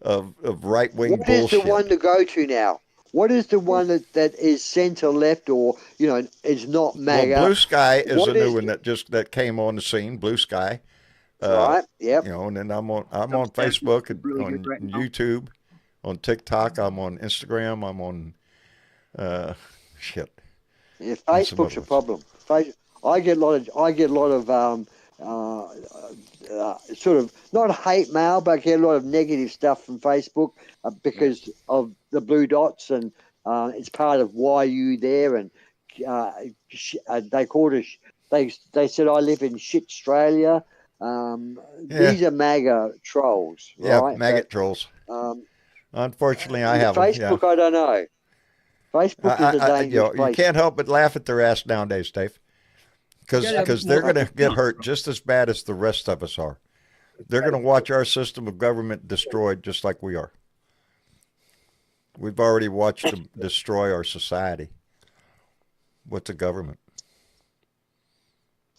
of right-wing bullshit. What is the one to go to now? What is the one that is center left or is not MAGA? Well, Blue Sky is a new one that came on the scene. Blue Sky, right? Yep. And then I'm on Facebook and on YouTube, on TikTok. I'm on Instagram. I'm on shit. Yeah, Facebook's a problem. I get a lot of sort of not hate mail, but I get a lot of negative stuff from Facebook because of the blue dots, and it's part of why you there. And they called us. They said I live in shit Australia. These are MAGA trolls, right? Yeah, MAGA trolls. Unfortunately, I have Facebook. I don't know. Facebook is a dangerous place. You can't help but laugh at their ass nowadays, Dave. Because they're going to get hurt just as bad as the rest of us are. They're going to watch our system of government destroyed just like we are. We've already watched them destroy our society. What's a government?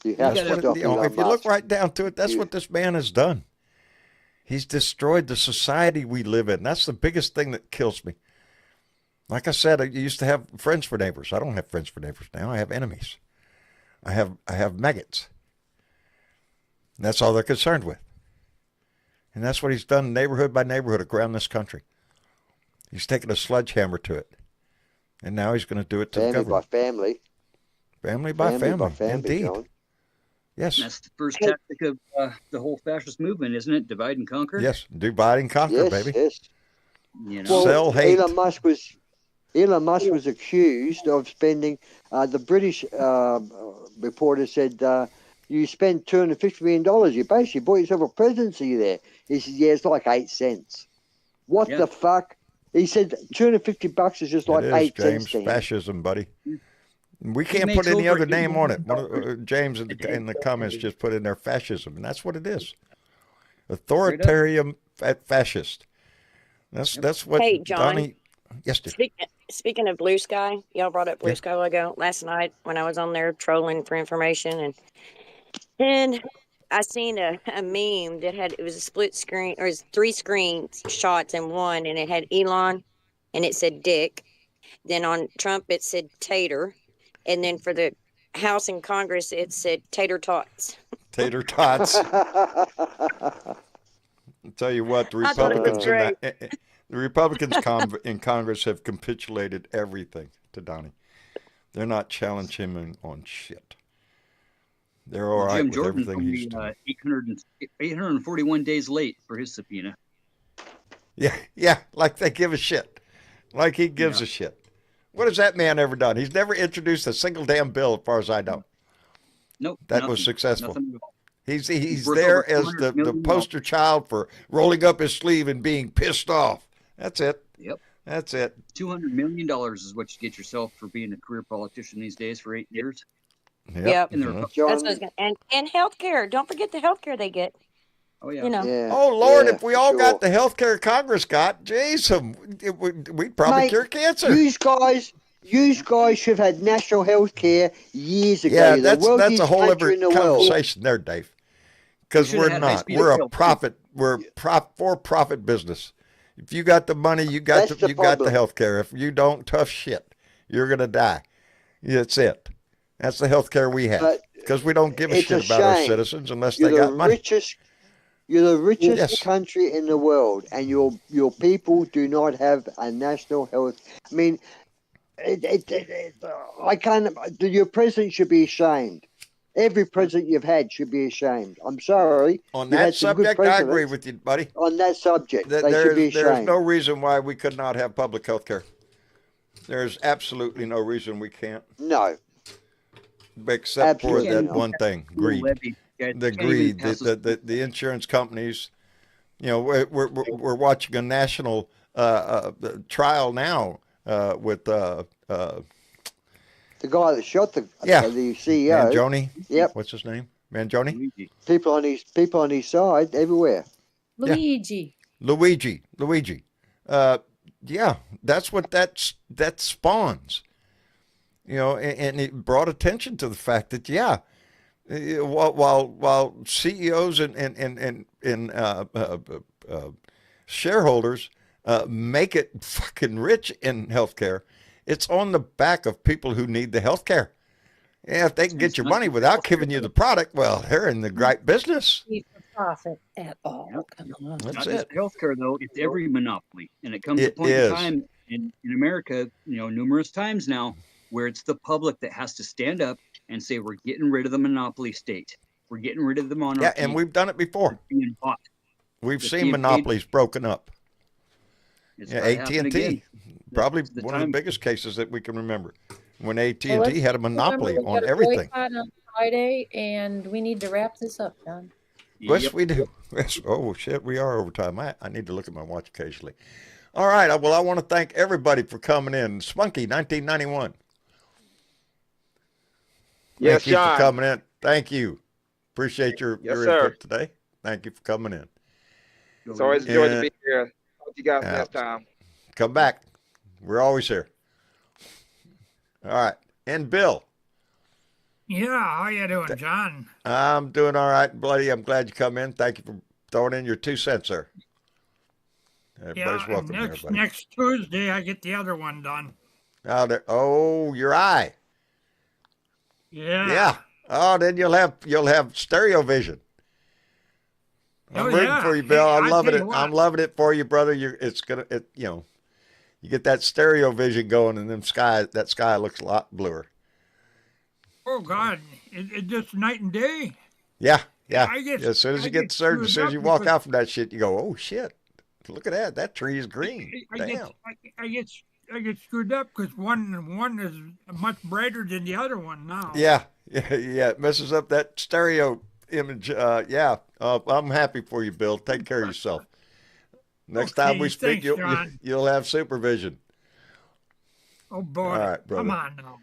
If you look right down to it, that's what this man has done. He's destroyed the society we live in. That's the biggest thing that kills me. Like I said, I used to have friends for neighbors. I don't have friends for neighbors now. I have enemies. I have maggots. And that's all they're concerned with. And that's what he's done neighborhood by neighborhood around this country. He's taken a sledgehammer to it. And now he's going to do it to the government. Family by family. Indeed. John. Yes. And that's the first tactic of the whole fascist movement, isn't it? Divide and conquer? Yes, divide and conquer, baby. Yes. Well, sell hate. Elon Musk was accused of spending, the British reporter said, you spent $250 million. You basically bought yourself a presidency there. He said, yeah, it's like 8 cents. What the fuck? He said $250 is just like 8 cents. James, fascism, buddy. We can't put any other name on it. James in the comments just put in there fascism, and that's what it is. Authoritarian fascist. That's what John, Donnie... Yes, dear. Speaking of Blue Sky, y'all brought up Blue Sky a while ago. Last night when I was on there trolling for information, and I seen a meme that it was a split screen, or it was 3 shots in one, and it had Elon, and it said Dick. Then on Trump it said Tater, and then for the House and Congress it said Tater Tots. Tater Tots. I'll tell you what, the Republicans in Congress have capitulated everything to Donnie. They're not challenging him on shit. They're all right Jim with Jordan everything he's doing. 841 days late for his subpoena. Yeah, like they give a shit. Like he gives a shit. What has that man ever done? He's never introduced a single damn bill as far as I know. Nope. That was successful. He's worth there over as the $200 poster child for rolling up his sleeve and being pissed off. That's it. Yep. That's it. $200 million is what you get yourself for being a career politician these days for 8 years. Yep. And That's what I was gonna, and healthcare. Don't forget the healthcare they get. Oh yeah. Oh Lord, if we all got the healthcare Congress got, jeez, we'd probably cure cancer. You guys should have had national health care years ago. Yeah, that's a whole other conversation there, Dave. Because we're not. We're a profit. We're a for-profit business. If you got the money, you got the health care. If you don't, tough shit. You're gonna die. That's it. That's the health care we have. But Because we don't give a It's shit a about our shame. citizens unless You're they the got money. richest. You're the richest Yes. country in the world, and your people do not have a national health. I mean, I can't. Your president should be ashamed. Every president you've had should be ashamed. I'm sorry. On You've that had some good subject, I agree presidents. with you, buddy. On that subject, they should be There is ashamed. no reason why we could not have public health care. There's absolutely no reason we can't, No, except for Absolutely that not. one thing, greed. The greed, the insurance companies. You know, we're watching a national trial now with the guy that shot the CEO. Mangione. Yep. What's his name? Mangione. People on his side everywhere. Luigi. Luigi. Yeah, that's what that spawns. You know, and it brought attention to the fact that while CEOs and shareholders make it fucking rich in healthcare, it's on the back of people who need the healthcare. Yeah, if they can get your money without giving you the product, well, they're in the right business. For profit at all. Come on. That's Not it. just healthcare, though. It's every monopoly. And it comes It to a point is. in time in America, numerous times now, where it's the public that has to stand up and say, we're getting rid of the monopoly state. We're getting rid of the monarchy. Yeah, and we've done it before. It's being bought. We've It's seen being monopolies broken up. It's Yeah, about to happen AT&T, again. probably It's the one of the time. biggest cases that we can remember, when Well, AT&T let's had a monopoly remember, we on got a everything. boycott on Friday, and we need to wrap this up, John. Yes, Yep. we do. Yes. Oh, shit, we are over time. I need to look at my watch occasionally. All right. Well, I want to thank everybody for coming in. Spunky, 1991. Yes, Thank you for John. coming in. Thank you. Appreciate your Yes, input today. Thank you for coming in. It's always a joy to And- be here. Talk to you guys Yeah. next time. Come back. We're always here. All right. And Bill, Yeah, how you doing, John? I'm doing all right, buddy. I'm glad you come in. Thank you for throwing in your 2 cents there. Everybody's Yeah, welcome here, buddy. next Tuesday I get the other one done. Oh, your eye. Yeah. Yeah. Oh, then you'll have stereo vision. I'm Oh, rooting yeah. for you, Bill. Hey, I'm I loving tell it. you what. I'm loving it for you, brother. You get that stereo vision going, and that sky looks a lot bluer. Oh God, it just night and day. Yeah. I get- As soon as I you get get started, as screwed soon as you up walk because- out from that shit, you go, oh shit, look at that. That tree is green. I Damn. get screwed up because one is much brighter than the other one now. Yeah. It messes up that stereo image. I'm happy for you, Bill. Take care of yourself. Next time we Okay, speak, thanks, John. you'll have supervision. Oh boy, All right, brother. come on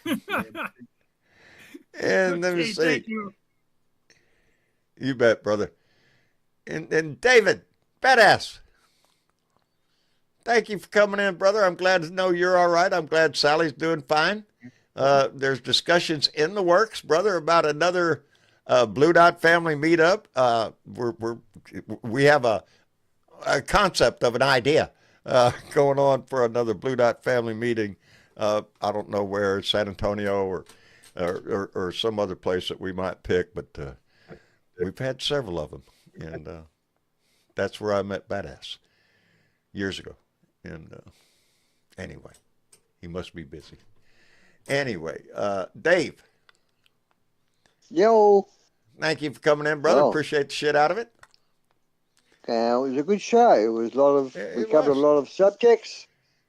now. And let me Okay, see. thank you. You bet, brother. And David, badass. Thank you for coming in, brother. I'm glad to know you're all right. I'm glad Sally's doing fine. There's discussions in the works, brother, about another Blue Dot family meetup. We have a concept of an idea going on for another Blue Dot family meeting. I don't know where, San Antonio or some other place that we might pick, but we've had several of them, and that's where I met Badass years ago. And anyway, he must be busy. Anyway, Dave, Yo. thank you for coming in, brother. Oh. Appreciate the shit out of it. It was a good show. It was a lot of. We It covered was. a lot of subjects.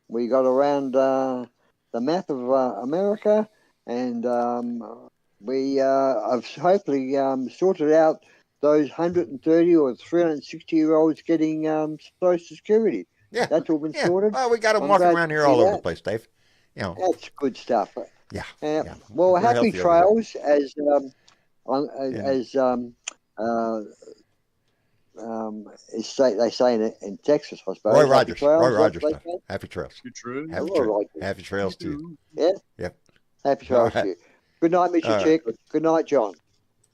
We got around the map of America, and we have hopefully sorted out those 130 or 360-year-olds getting Social Security. Yeah, That's all been yeah. sorted. Well, we got them I'm walking glad around to here see all over that. the place, Dave. You know, That's good stuff. yeah. Well, We're happy healthy over trails, they say in Texas, I suppose. Roy Happy Rogers. trails, Roy that's Rogers. what Stuff. they say. Happy trails. True. Happy, Roy Rogers. happy trails to you. Yeah. Yep. Happy trails All right. to you. Good night, Mr. All right. Chick. Good night, John.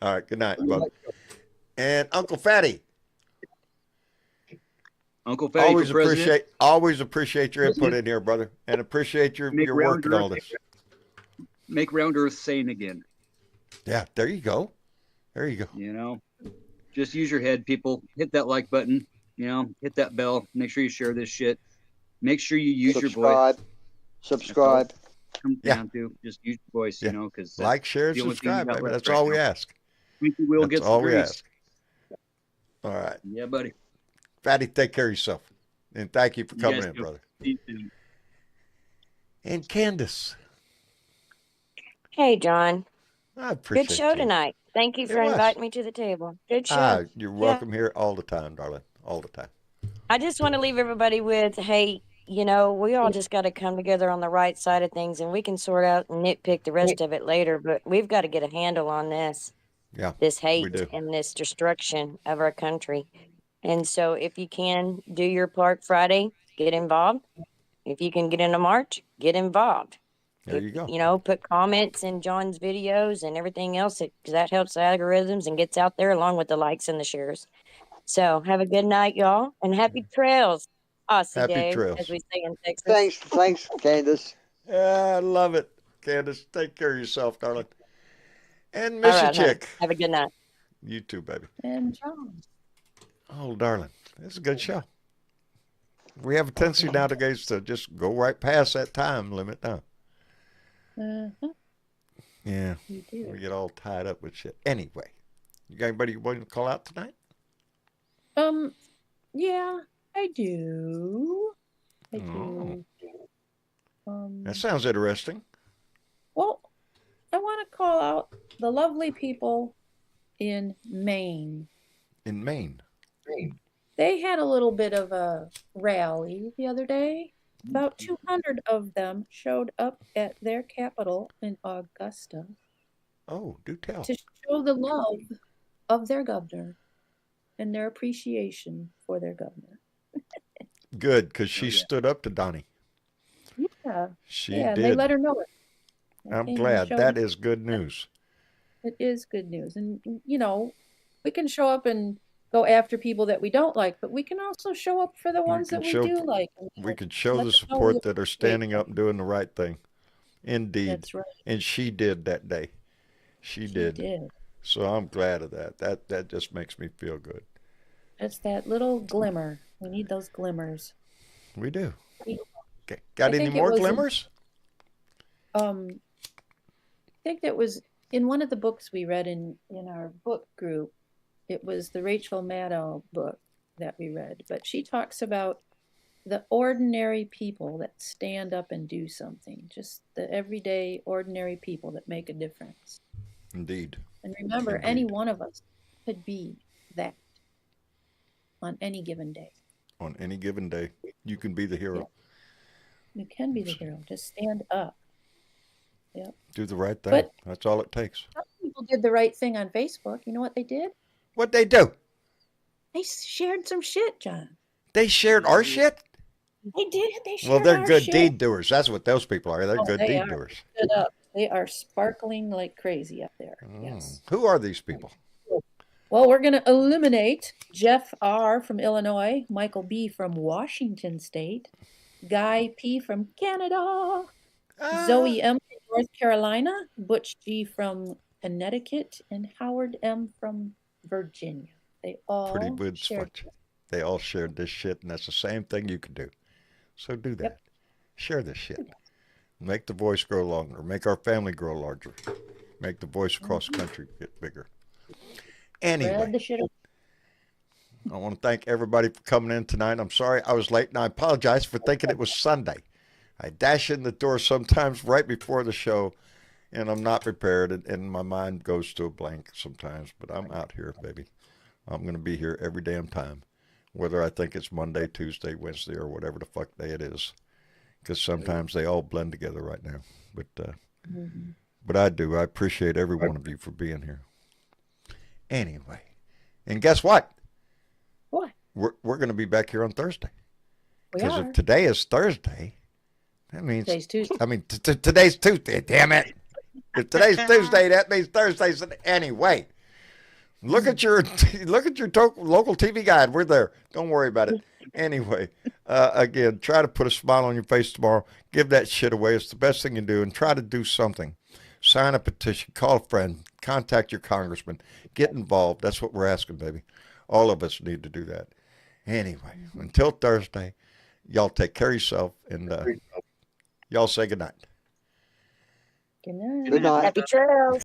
All right. Good night, brother. And Uncle Fatty. Uncle Fatty Always for president. appreciate your input in here, brother, and appreciate your Make work and all this. Make round Earth sane again. Yeah, there you go. There you go. You know, just use your head, people. Hit that like button. You know, hit that bell. Make sure you share this shit. Make sure you use your voice. Subscribe. Come down to just use your voice. Yeah. You know, because Like, share, and subscribe, baby. That's all we ask. Squeaky wheel That's gets all the we grease. ask. All right. Yeah, buddy. Fatty, take care of yourself. And thank you for You coming guys in, too. brother. See you soon. And Candace, Hey, John. I appreciate Good show you. tonight. Thank you It for was. inviting me to the table. Good show. You're welcome here all the time, darling. All the time. I just want to leave everybody with, hey, you know, we all just got to come together on the right side of things, and we can sort out and nitpick the rest of it later, but we've got to get a handle on this. Yeah, this we hate do. and this destruction of our country. And so if you can do your part Friday, get involved. If you can get in a march, get involved. There you go. You know, put comments in John's videos and everything else, because that helps the algorithms and gets out there along with the likes and the shares. So have a good night, y'all, and happy trails. Aussie Happy Day, trails. as we say in Texas. Thanks, Candace. Yeah, I love it. Candace, take care of yourself, darling. And All miss right, you, honey. chick. Have a good night. You too, baby. And John. Oh, darling, it's a good show. We have a tendency nowadays to just go right past that time limit now. Uh-huh. Yeah, You do. we get all tied up with shit. Anyway, you got anybody you want to call out tonight? Yeah, I do. I do. That sounds interesting. Well, I want to call out the lovely people in Maine. In Maine. They had a little bit of a rally the other day. About 200 of them showed up at their capital in Augusta Oh, do tell. to show the love of their governor and their appreciation for their governor. Good, because she stood up to Donnie. Yeah, She yeah, and did. they let her know it. They I'm came and glad. showed That her. is good news. It is good news. And, you know, we can show up and go after people that we don't like, but we can also show up for the ones can that we show- do like. And We could show let the them know we support that are appreciate standing them. up and doing the right thing. Indeed. That's right. And she did that day. She She did. did. So I'm glad of that. That just makes me feel good. That's that little glimmer. We need those glimmers. We do. We- Okay. Got I any think it more was in- glimmers? I think that was in one of the books we read in our book group. It was the Rachel Maddow book that we read, but she talks about the ordinary people that stand up and do something, just the everyday ordinary people that make a difference. Indeed. And remember, any Indeed. one of us could be that on any given day. On any given day, you can be the hero. You can be the hero. Just stand up. Do the right thing. But- That's all it takes. Some people did the right thing on Facebook. You know what they did? What'd they do? They shared some shit, John. They shared our shit? They did. They shared Well, they're our good shit. deed doers. That's what those people are. They're Oh, good they deed are. doers. Stood up. They are sparkling like crazy up there. Yes. Who are these people? Well, we're going to eliminate Jeff R. from Illinois, Michael B. from Washington State, Guy P. from Canada, Zoe M. from North Carolina, Butch G. from Connecticut, and Howard M. from Virginia. They all Pretty good shared. bunch. They all shared this shit, and that's the same thing you can do. So do that. Yep. Share this shit. Make the voice grow longer. Make our family grow larger. Make the voice across the country get bigger. Anyway, Spread the shit. I want to thank everybody for coming in tonight. I'm sorry I was late, and I apologize for thinking it was Sunday. I dash in the door sometimes right before the show, and I'm not prepared, and my mind goes to a blank sometimes, but I'm out here, baby. I'm going to be here every damn time, whether I think it's Monday, Tuesday, Wednesday, or whatever the fuck day it is, because sometimes they all blend together right now. But I do. I appreciate every one of you for being here. Anyway, and guess what? What? We're going to be back here on Thursday. We Because are. if today is Thursday, that means Today's Tuesday. I mean today's Tuesday. Damn it! If today's Tuesday, that means Thursday's anyway. Look at your local TV guide. We're there. Don't worry about it. Anyway, again, try to put a smile on your face tomorrow. Give that shit away. It's the best thing you do, and try to do something sign a petition, call a friend, contact your congressman, get involved. That's what we're asking, baby. All of us need to do that. Anyway, until Thursday, y'all take care of yourself, and y'all say good night. Good night. Good night. Happy trails.